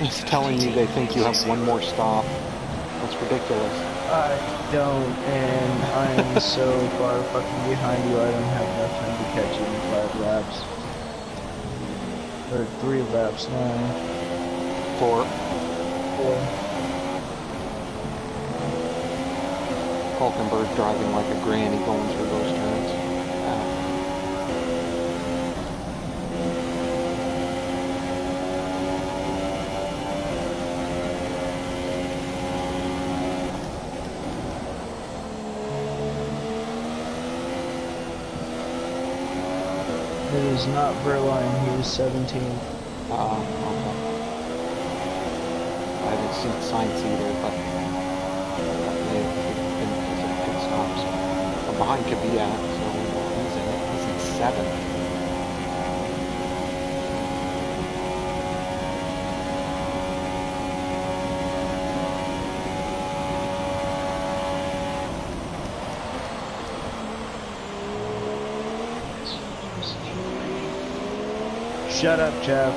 It's telling you they think you have one more stop. That's ridiculous. I don't, and I am so far fucking behind you, I don't have enough time to catch you in 5 laps. Or 3 laps now. 4. 4. Hulkenberg driving like a granny going through those turns. It is not Verline, he was 17th. Okay. I haven't seen signs either, but they've been because of pit stops. I'm behind Kvyat, so he's in 7th. Shut up, Jeff.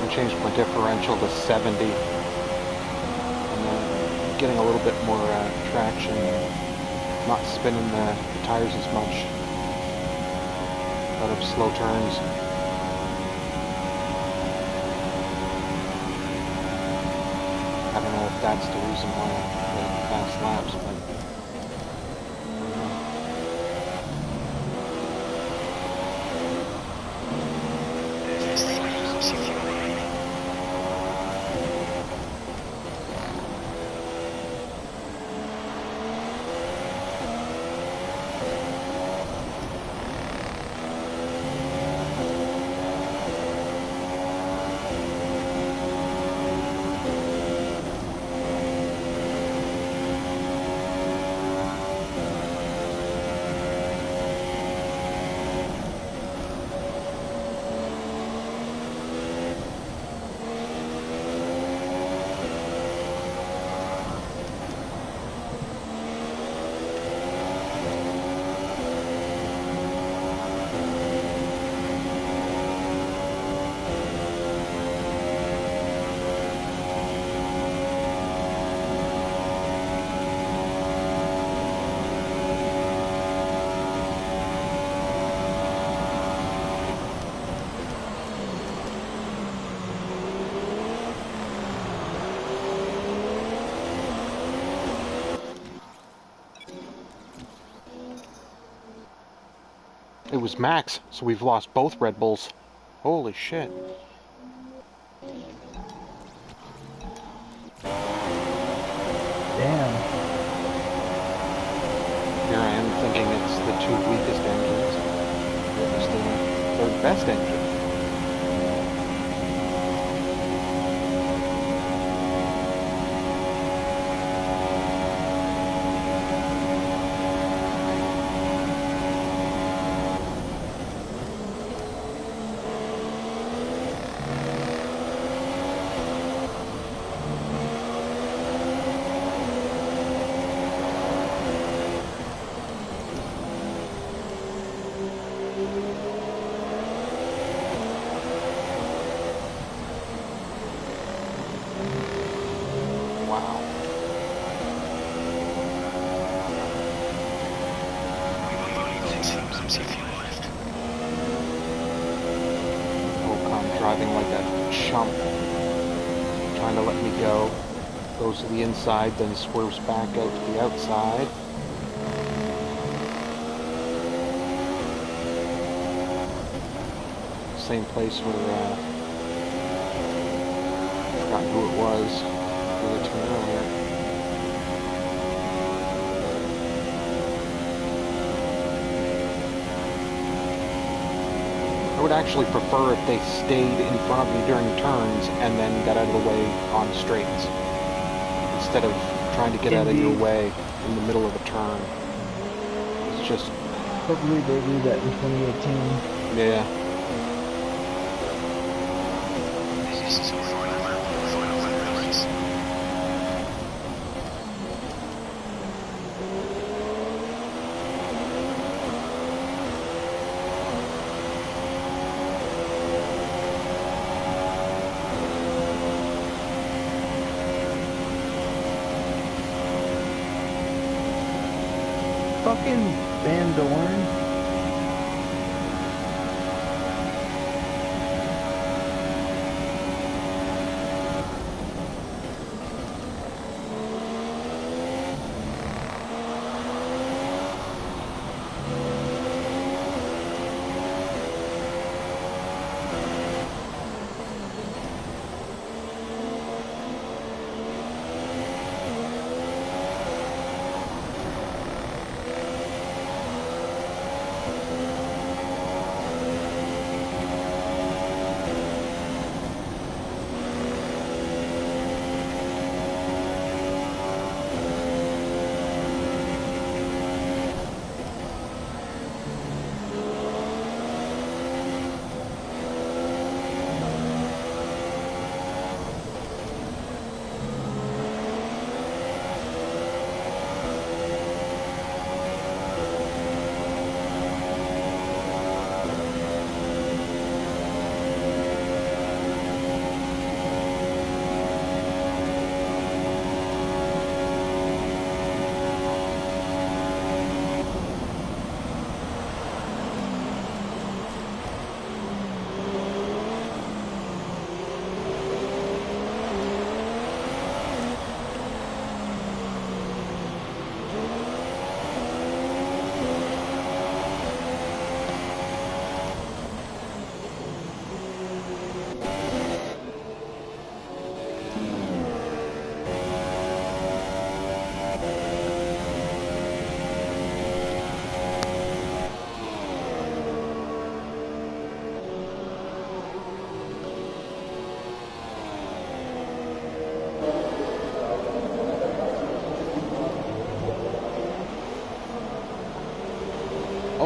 I changed my differential to 70. And then getting a little bit more traction, not spinning the tires as much. out of slow turns. I don't know if that's the reason why I'm getting fast laps, but it was Max, so we've lost both Red Bulls. Holy shit. Damn. Here I am thinking it's the two weakest engines. It was the third best engine. Wow. Ocon driving like a chump, trying to let me go. Goes to the inside, then swerves back out to the outside. Same place where, I forgot who it was. The turn earlier. I would actually prefer if they stayed in front of me during turns and then got out of the way on straights, instead of trying to get out of your way in the middle of a turn. It's just... Hopefully they do that in 2018. yeah. Fucking Van Dorn.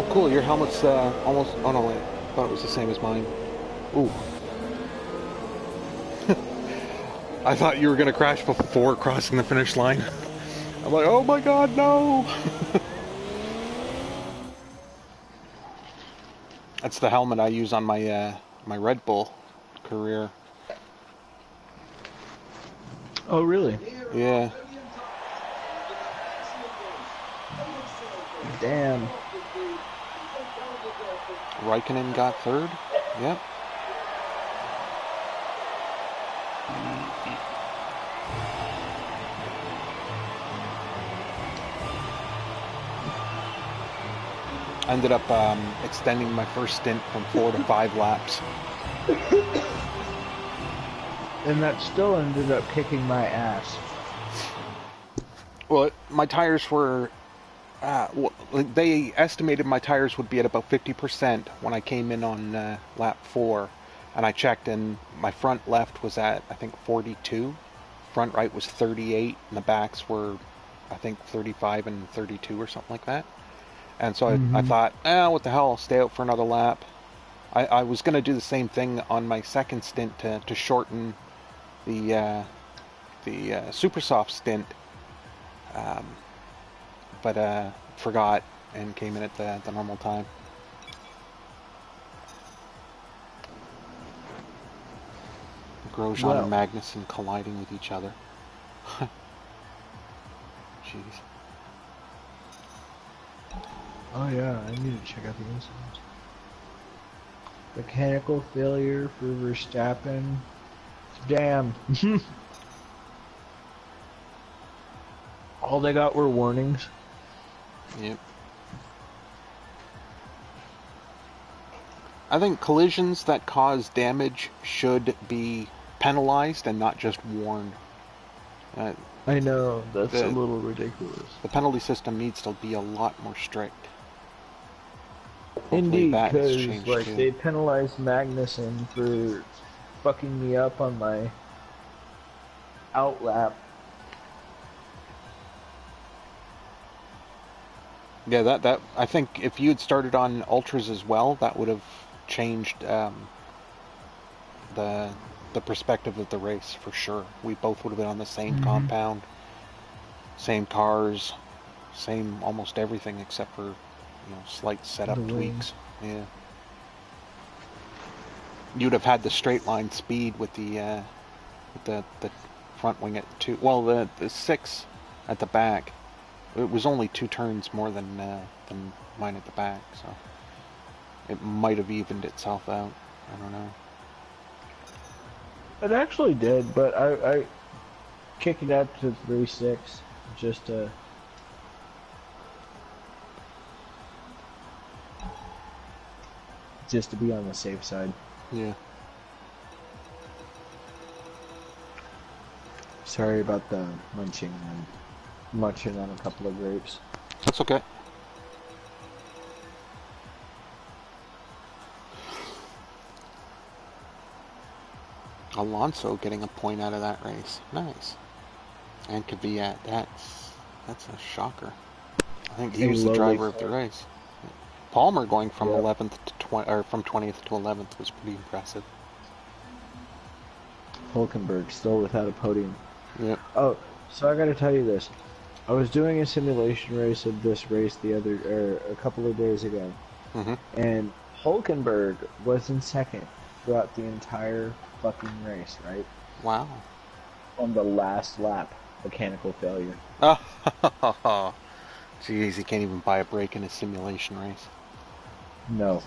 Oh, cool. Your helmet's almost. Oh no, wait. I thought it was the same as mine. Ooh. I thought you were gonna crash before crossing the finish line. I'm like, oh my god, no! That's the helmet I use on my my Red Bull career. Oh, really? Yeah. Damn. Raikkonen got third. Yep. I ended up extending my first stint from 4 to 5 laps. And that still ended up kicking my ass. Well, my tires were... well, they estimated my tires would be at about 50% when I came in on lap 4. And I checked, and my front left was at, I think, 42. Front right was 38, and the backs were, I think, 35 and 32 or something like that. And so I thought, what the hell, I'll stay out for another lap. I was going to do the same thing on my second stint to shorten the super soft stint, but forgot and came in at the normal time. Grosjean and Magnussen colliding with each other. Jeez. Oh yeah, I need to check out the incidents. Mechanical failure for Verstappen. Damn. All they got were warnings. Yep. I think collisions that cause damage should be penalized and not just warned. I know, that's a little ridiculous. The penalty system needs to be a lot more strict. Hopefully Indeed, that has because changed like too. they penalized Magnussen for fucking me up on my outlap. Yeah, that I think if you had started on ultras as well, that would have changed the perspective of the race for sure. We both would have been on the same compound, same cars, same almost everything except for slight setup tweaks. Yeah, you'd have had the straight line speed with the front wing at 2. Well, the 6 at the back. It was only 2 turns more than mine at the back, so it might have evened itself out. I don't know. It actually did, but I kicked it up to 3.6 just to be on the safe side. Yeah. Sorry about the munching. I'm munching on a couple of grapes. That's okay. Alonso getting a point out of that race. Nice. And Kvyat, that's a shocker. I think he was the driver of the race. Palmer going from 11th to 20, or from 20th to 11th was pretty impressive. Hulkenberg still without a podium. Yeah. Oh, so I got to tell you this. I was doing a simulation race of this race a couple of days ago, and Hulkenberg was in second throughout the entire fucking race, right? Wow. On the last lap, mechanical failure. Oh, jeez, he can't even buy a break in a simulation race. No.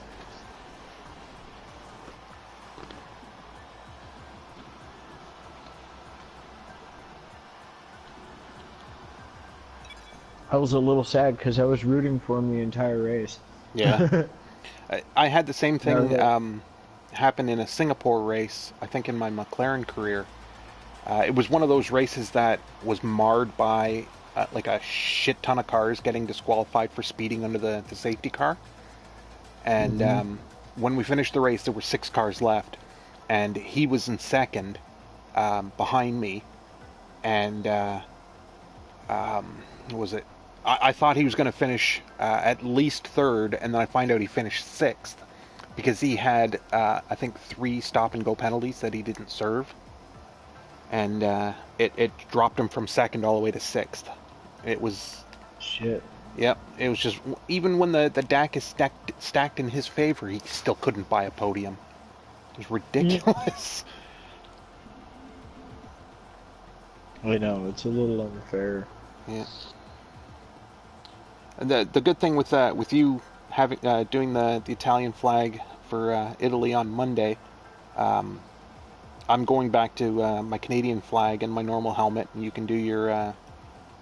I was a little sad because I was rooting for him the entire race. Yeah. I had the same thing happen in a Singapore race, I think in my McLaren career. It was one of those races that was marred by like a shit ton of cars getting disqualified for speeding under the safety car. And when we finished the race, there were 6 cars left. And he was in second behind me. And what was it? I thought he was going to finish at least third, and then I find out he finished sixth because he had, I think, 3 stop and go penalties that he didn't serve, and it dropped him from second all the way to sixth. It was, Shit. yep, it was just, even when the deck is stacked in his favor, he still couldn't buy a podium. It was ridiculous. I know, it's a little unfair. Yeah. And the good thing with you having doing the Italian flag for Italy on Monday, um, I'm going back to my Canadian flag and my normal helmet, and you can do your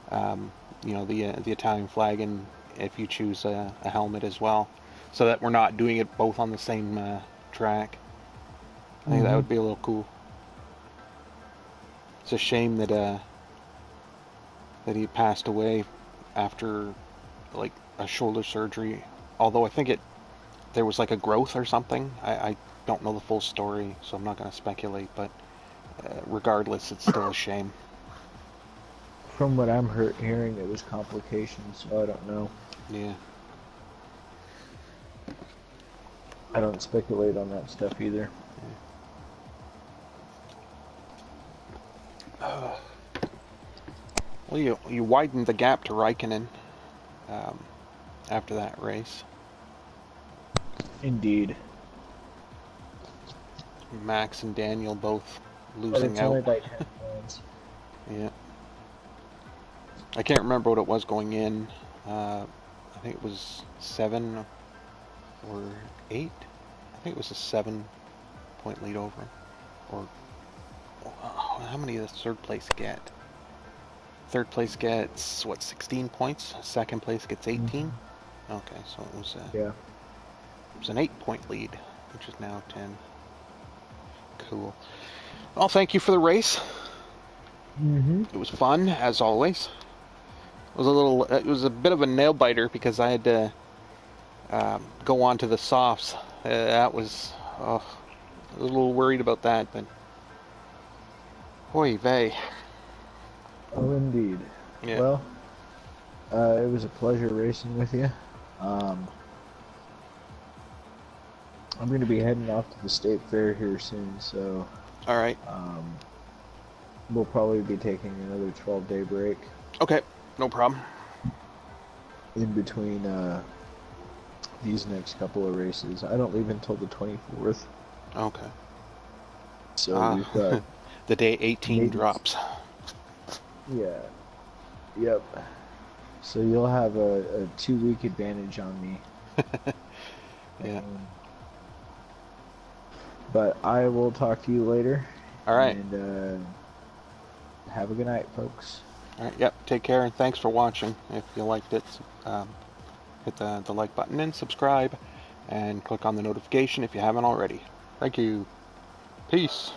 the Italian flag, and if you choose a helmet as well, so that we're not doing it both on the same track. I think that would be a little cool. It's a shame that he passed away after like a shoulder surgery. Although I think there was like a growth or something. I don't know the full story, so I'm not going to speculate. But regardless, it's still a shame. From what I'm hearing, it was complications, so I don't know. Yeah. I don't speculate on that stuff either. Well, you widened the gap to Raikkonen after that race. Indeed. Max and Daniel both But losing it's out. only by 10 points. Yeah. I can't remember what it was going in. I think it was 7 or 8. I think it was a 7-point lead over him. Or how many does third place get? Third place gets, what, 16 points? Second place gets 18? Okay, so it was Yeah. an 8-point lead, which is now 10. Cool. Well, thank you for the race. It was fun, as always. It was a bit of a nail biter because I had to go on to the softs. That was, a little worried about that, but oy vey. Oh, indeed. Yeah. Well, it was a pleasure racing with you. I'm going to be heading off to the state fair here soon, so All right. we'll probably be taking another 12-day break Okay, no problem. in between these next couple of races. I don't leave until the 24th, Okay. so we've got the day 18 maybe- drops. yeah, yep. So you'll have a 2-week advantage on me. Yeah. But I will talk to you later. All right. And have a good night, folks. All right. Yep. Take care, and thanks for watching. If you liked it, hit the like button and subscribe, and click on the notification if you haven't already. Thank you. Peace.